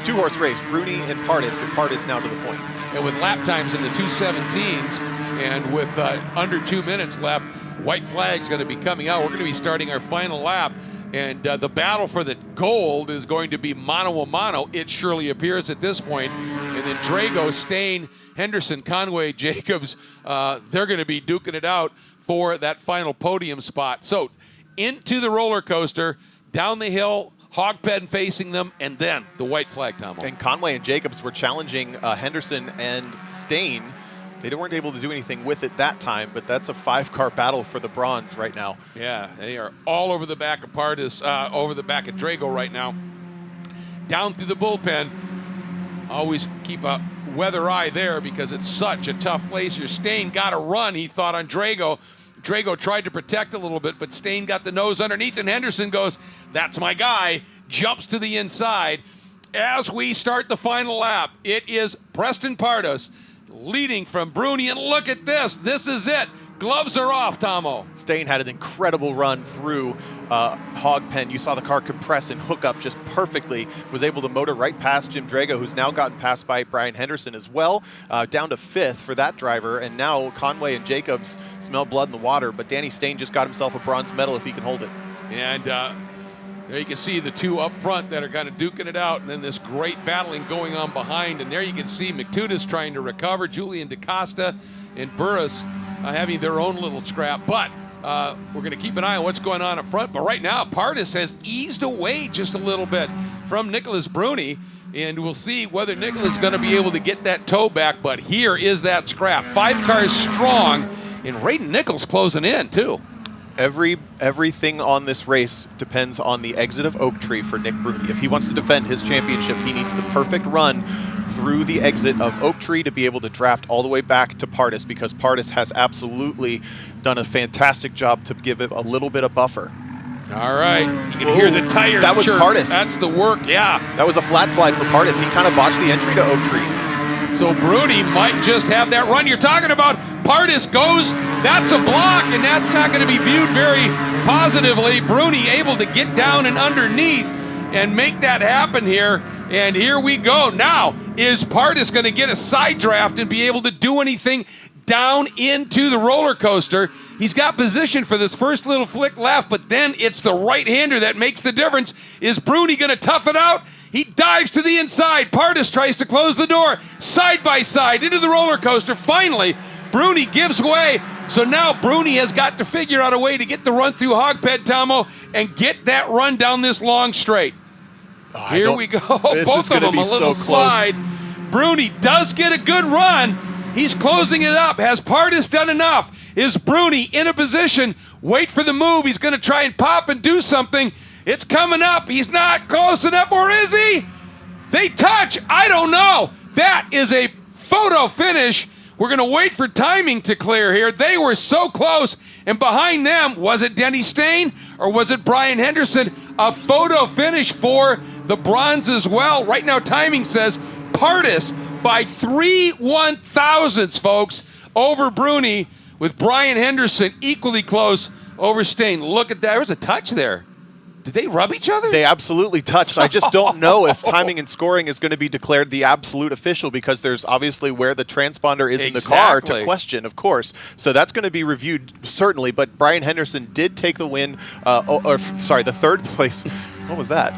two-horse race. Bruni and Pardus, with Pardus now to the point. And with lap times in the 2:17s and with under 2 minutes left, white flag's going to be coming out. We're going to be starting our final lap. And the battle for the gold is going to be mano a mano. It surely appears at this point. And then Drago, Stain, Henderson, Conway, Jacobs, they're going to be duking it out for that final podium spot. So into the roller coaster, down the hill, hog pen facing them, and then the white flag, Tom. And Conway and Jacobs were challenging Henderson and Stain. They weren't able to do anything with it that time, but that's a 5-car battle for the bronze right now. Yeah, they are all over the back of Pardus, over the back of Drago right now. Down through the bullpen. Always keep a weather eye there because it's such a tough place here. Stain got a run, he thought, on Drago. Drago tried to protect a little bit, but Stain got the nose underneath, and Henderson goes, that's my guy, jumps to the inside. As we start the final lap, it is Preston Pardus leading from Bruni, and look at this. This is it. Gloves are off, Tomo. Stain had an incredible run through hog pen. You saw the car compress and hook up just perfectly. Was able to motor right past Jim Drago, who's now gotten passed by Brian Henderson as well. Down to 5th for that driver. And now Conway and Jacobs smell blood in the water. But Danny Stain just got himself a bronze medal if he can hold it. And there you can see the two up front that are kind of duking it out. And then this great battling going on behind. And there you can see McTudis trying to recover. Julian DaCosta and Burris having their own little scrap, but we're going to keep an eye on what's going on up front. But right now, Pardus has eased away just a little bit from Nicholas Bruni. and we'll see whether Nicholas is going to be able to get that toe back, but here is that scrap. 5 cars strong, and Raiden Nichols closing in, too. Everything on this race depends on the exit of Oak Tree for Nick Bruni. If he wants to defend his championship, he needs the perfect run through the exit of Oak Tree to be able to draft all the way back to Pardus, because Pardus has absolutely done a fantastic job to give it a little bit of buffer. All right, you can hear the tire. That was Pardus. That's the work, yeah. That was a flat slide for Pardus. He kind of botched the entry to Oak Tree. So Bruni might just have that run you're talking about. Pardus goes, that's a block, and that's not going to be viewed very positively. Bruni able to get down and underneath and make that happen here. And here we go. Now, is Pardus going to get a side draft and be able to do anything down into the roller coaster? He's got position for this first little flick left, but then it's the right-hander that makes the difference. Is Bruni going to tough it out? He dives to the inside. Pardus tries to close the door. Side by side into the roller coaster. Finally, Bruni gives way. So now Bruni has got to figure out a way to get the run through Hogped, Tomo, and get that run down this long straight. Here we go. Both of them a little slide. Bruni does get a good run. He's closing it up. Has Pardus done enough? Is Bruni in a position? Wait for the move. He's going to try and pop and do something. It's coming up. He's not close enough, or is he? They touch. I don't know. That is a photo finish. We're going to wait for timing to clear here. They were so close. And behind them, was it Denny Stain or was it Brian Henderson? A photo finish for the bronze as well. Right now, timing says Pardus by 3 1/1000ths, folks, over Bruni, with Brian Henderson equally close over Stain. Look at that. There was a touch there. Did they rub each other? They absolutely touched. I just don't know if timing and scoring is going to be declared the absolute official, because there's obviously where the transponder is in the car to question, of course. So that's going to be reviewed certainly. But Brian Henderson did take the win, the third place. What was that?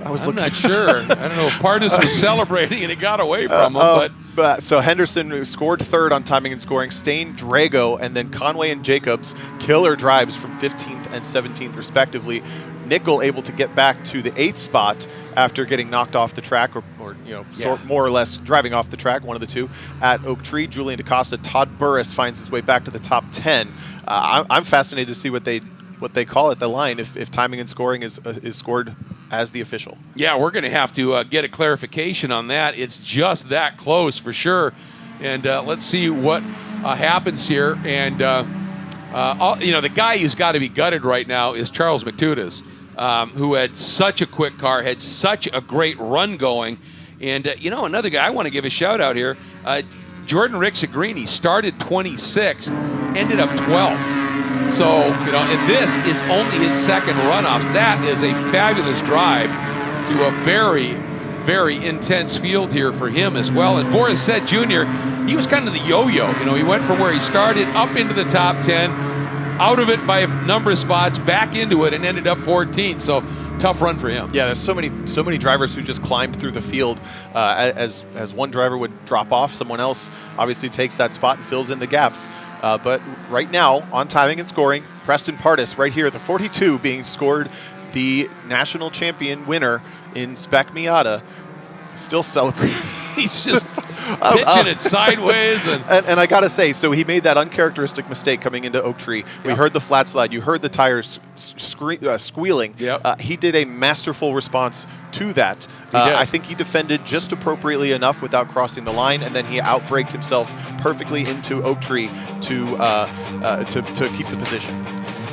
I'm not sure. I don't know if Pardus was celebrating and it got away from him. So Henderson scored third on timing and scoring. Stain, Drago, and then Conway and Jacobs, killer drives from 15th and 17th respectively. Nickel able to get back to the 8th spot after getting knocked off the track, or more or less driving off the track, one of the two, at Oak Tree. Julian DaCosta, Todd Burris finds his way back to the top 10. I'm fascinated to see what they call at the line if timing and scoring is scored as the official. Yeah, we're going to have to get a clarification on that. It's just that close for sure. And let's see what happens here. And, the guy who's got to be gutted right now is Charles McTudas, who had such a quick car, had such a great run going. And, another guy I want to give a shout out here, Jordan Rixagrini started 26th, ended up 12th. So, and this is only his second runoffs. That is a fabulous drive to a very, very intense field here for him as well. And Boris said Jr., he was kind of the yo-yo. He went from where he started up into the top 10, out of it by a number of spots, back into it, and ended up 14th. So tough run for him. Yeah, there's so many drivers who just climbed through the field. As one driver would drop off, someone else obviously takes that spot and fills in the gaps. But right now, on timing and scoring, Preston Pardus right here, the 42 being scored, the national champion winner in Spec Miata, still celebrating. He's just pitching it sideways. And I got to say, so he made that uncharacteristic mistake coming into Oak Tree. We heard the flat slide. You heard the tires squealing. Yep. He did a masterful response to that. I think he defended just appropriately enough without crossing the line, and then he outbraked himself perfectly into Oak Tree to keep the position.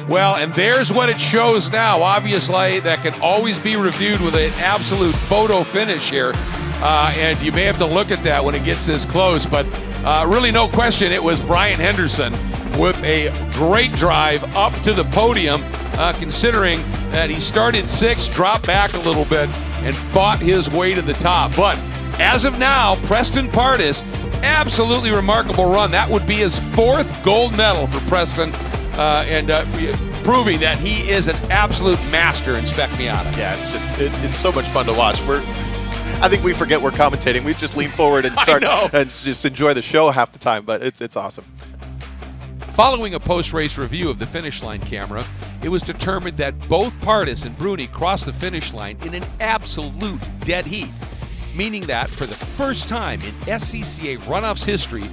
Well, and there's what it shows now. Obviously, that can always be reviewed with an absolute photo finish here. And you may have to look at that when it gets this close. But really, no question, it was Brian Henderson with a great drive up to the podium, considering that he started 6th, dropped back a little bit, and fought his way to the top. But as of now, Preston Pardus, absolutely remarkable run. That would be his 4th gold medal for Preston. Proving that he is an absolute master in Spec Miata. Yeah, it's so much fun to watch. I think we forget we're commentating. We just lean forward and start and just enjoy the show half the time, but it's awesome. Following a post-race review of the finish line camera, it was determined that both Pardus and Bruni crossed the finish line in an absolute dead heat. meaning that for the first time in SCCA Runoffs history,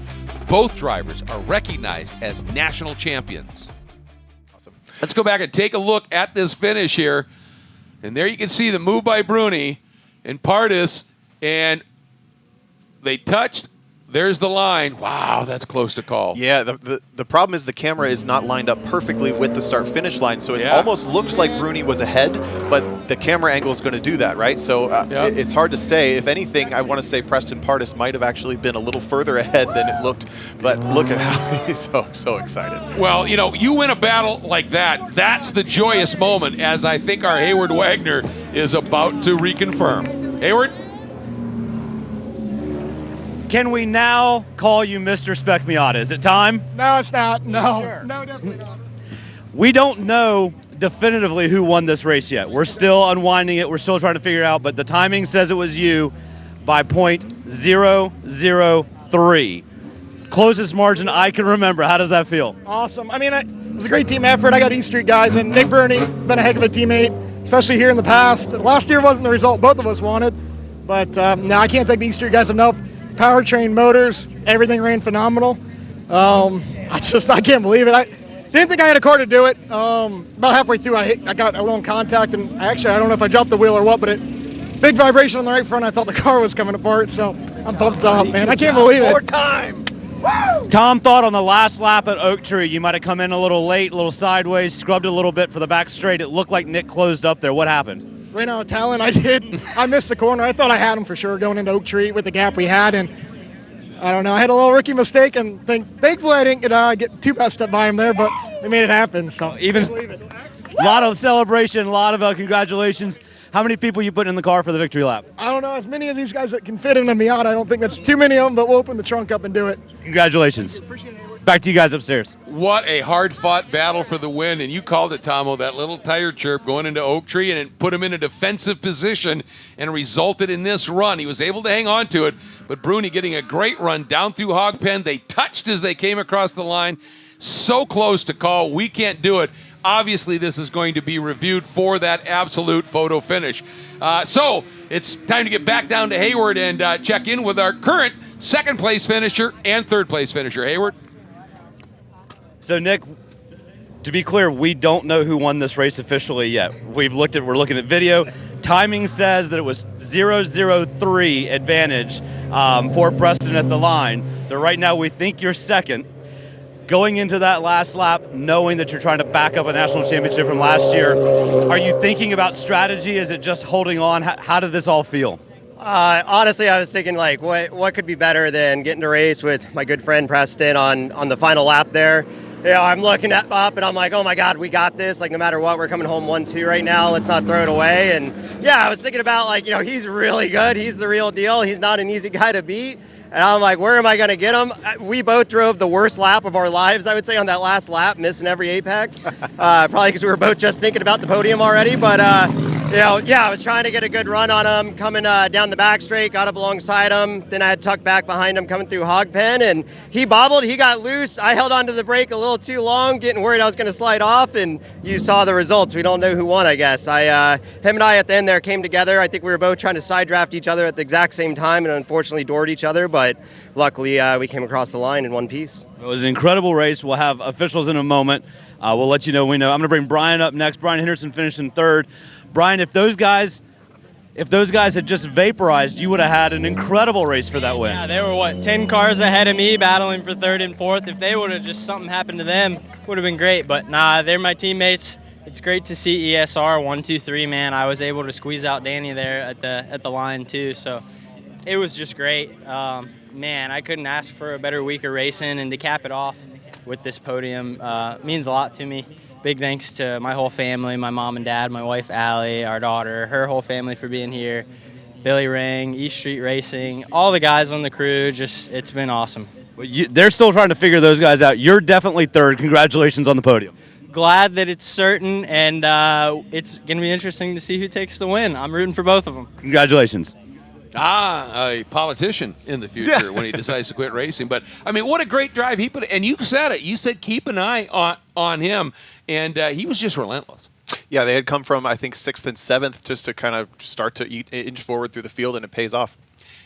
both drivers are recognized as national champions. Awesome. Let's go back and take a look at this finish here. And there you can see the move by Bruni and Pardus, and they touched. There's the line. Wow, that's close to call. Yeah, the problem is the camera is not lined up perfectly with the start-finish line, so it almost looks like Bruni was ahead, but the camera angle is going to do that, right? So it's hard to say. If anything, I want to say Preston Pardus might have actually been a little further ahead than it looked, but look at how he's so excited. Well, you know, you win a battle like that, that's the joyous moment, as I think our Hayward Wagner is about to reconfirm. Hayward? Can we now call you Mr. Spec Miata? Is it time? No, it's not. No, no, definitely not. We don't know definitively who won this race yet. We're still unwinding it. We're still trying to figure it out, but the timing says it was you by .003. Closest margin I can remember. How does that feel? Awesome. I mean, it was a great team effort. I got East Street guys, and Nick Bruni, been a heck of a teammate, especially here in the past. Last year wasn't the result both of us wanted, but no, I can't thank the East Street guys enough. Powertrain, motors, everything ran phenomenal. I can't believe it. I didn't think I had a car to do it. About halfway through, I got a little contact, and I don't know if I dropped the wheel or what, but big vibration on the right front. I thought the car was coming apart, so I'm pumped up, man. I can't believe it. More time. Woo! Tom thought on the last lap at Oak Tree you might have come in a little late, a little sideways, scrubbed a little bit for the back straight. It looked like Nick closed up there. What happened? Ran out of talent. I did. I missed the corner. I thought I had him for sure going into Oak Tree with the gap we had, and I don't know. I had a little rookie mistake, and thankfully I didn't get too messed up by him there, but we made it happen. So even a lot of celebration, a lot of congratulations. How many people you put in the car for the victory lap? I don't know. As many of these guys that can fit in a Miata, I don't think that's too many of them, but we'll open the trunk up and do it. Congratulations. Appreciate it. Back to you guys upstairs. What a hard-fought battle for the win, and you called it, Tomo, that little tire chirp going into Oak Tree, and it put him in a defensive position and resulted in this run. He was able to hang on to it, but Bruni getting a great run down through Hog Pen. They touched as they came across the line. So close to call. We can't do it. Obviously, this is going to be reviewed for that absolute photo finish. So it's time to get back down to Hayward and check in with our current second-place finisher and third-place finisher. Hayward? So, Nick, to be clear, we don't know who won this race officially yet. We're looking at video. Timing says that it was 003 advantage for Preston at the line. So right now we think you're second. Going into that last lap, knowing that you're trying to back up a national championship from last year, are you thinking about strategy? Is it just holding on? How did this all feel? Honestly, I was thinking, like, what could be better than getting to race with my good friend Preston on the final lap there. You know, I'm looking up and I'm like, oh my God, we got this. Like, no matter what, we're coming home 1-2 right now. Let's not throw it away. And yeah, I was thinking about, like, you know, he's really good. He's the real deal. He's not an easy guy to beat. And I'm like, where am I going to get him? We both drove the worst lap of our lives, I would say, on that last lap, missing every apex. Probably because we were both just thinking about the podium already. But, you know, yeah, I was trying to get a good run on him, coming down the back straight, got up alongside him. Then I had tucked back behind him coming through Hog Pen, and he bobbled. He got loose. I held onto the brake a little too long, getting worried I was going to slide off, and you saw the results. We don't know who won, I guess. Him and I at the end there came together. I think we were both trying to side draft each other at the exact same time and unfortunately doored each other, but luckily we came across the line in one piece. It was an incredible race. We'll have officials in a moment. We'll let you know when we know. I'm going to bring Brian up next. Brian Henderson finished in third. Brian, if those guys had just vaporized, you would have had an incredible race for that win. Yeah, they were, 10 cars ahead of me battling for third and fourth. If they would have just something happened to them, would have been great. But nah, they're my teammates. It's great to see ESR 1, 2, 3, man. I was able to squeeze out Danny there at the line too. So it was just great. Man, I couldn't ask for a better week of racing, and to cap it off with this podium means a lot to me. Big thanks to my whole family, my mom and dad, my wife Allie, our daughter, her whole family for being here. Billy Ring, East Street Racing, all the guys on the crew, it's been awesome. Well, they're still trying to figure those guys out. You're definitely third. Congratulations on the podium. Glad that it's certain, and it's going to be interesting to see who takes the win. I'm rooting for both of them. Congratulations. A politician in the future when he decides to quit racing. But, I mean, what a great drive he put. And you said it. You said keep an eye on him, and he was just relentless. Yeah, they had come from, I think, 6th and 7th just to kind of start to inch forward through the field, and it pays off.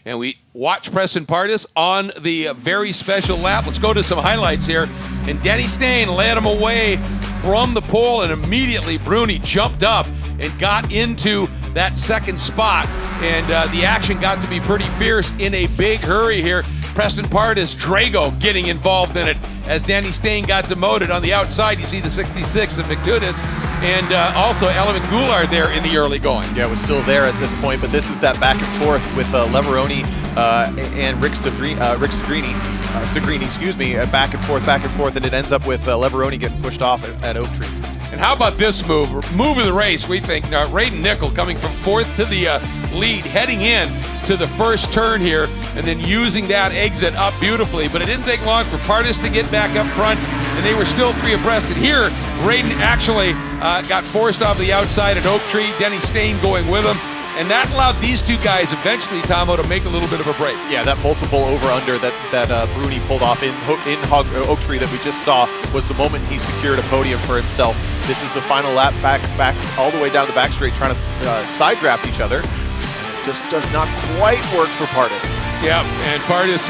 and we watch Preston Pardus on the very special lap. Let's go to some highlights here. And Denny Stain led him away from the pole, and immediately Bruni jumped up and got into that second spot. And the action got to be pretty fierce in a big hurry here. Preston Pardus, Drago getting involved in it as Danny Stain got demoted. On the outside, you see the 66 of McTunis, and also Element Goulart there in the early going. Yeah, it was still there at this point, but this is that back and forth with Leveroni and Rick Sagrini, back and forth, and it ends up with Leveroni getting pushed off at Oak Tree. And how about this move of the race? We think Raiden Nickel coming from fourth to the lead, heading in to the first turn here, and then using that exit up beautifully. But it didn't take long for Pardus to get back up front, and they were still three abreast. And here, Raiden actually got forced off the outside at Oak Tree, Denny Stain going with him. And that allowed these two guys eventually, Tomo, to make a little bit of a break. Yeah, that multiple over-under that Bruni pulled off in Oak Tree that we just saw was the moment he secured a podium for himself. This is the final lap back all the way down the back straight, trying to side draft each other. It just does not quite work for Pardus. Yeah, and Pardus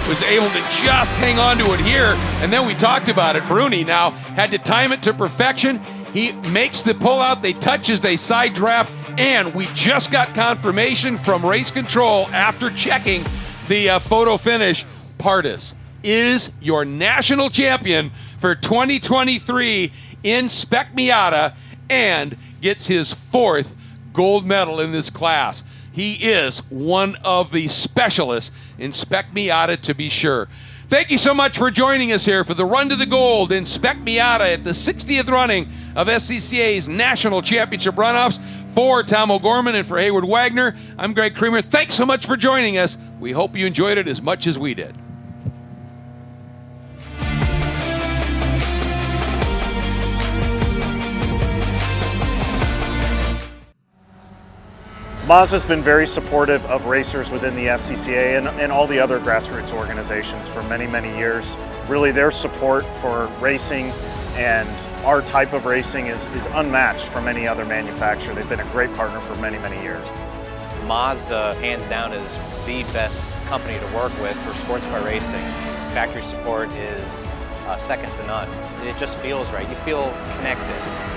was able to just hang on to it here. And then we talked about it. Bruni now had to time it to perfection. He makes the pullout, they touch as they side draft, and we just got confirmation from race control after checking the photo finish. Pardus is your national champion for 2023 in Spec Miata and gets his fourth gold medal in this class. He is one of the specialists in Spec Miata, to be sure. Thank you so much for joining us here for the Run to the Gold in Spec Miata at the 60th running of SCCA's National Championship Runoffs. For Tom O'Gorman and for Hayward Wagner, I'm Greg Creamer. Thanks so much for joining us. We hope you enjoyed it as much as we did. Mazda's been very supportive of racers within the SCCA and all the other grassroots organizations for many, many years. Really, their support for racing and our type of racing is unmatched from any other manufacturer. They've been a great partner for many, many years. Mazda, hands down, is the best company to work with for sports car racing. Factory support is second to none. It just feels right. You feel connected.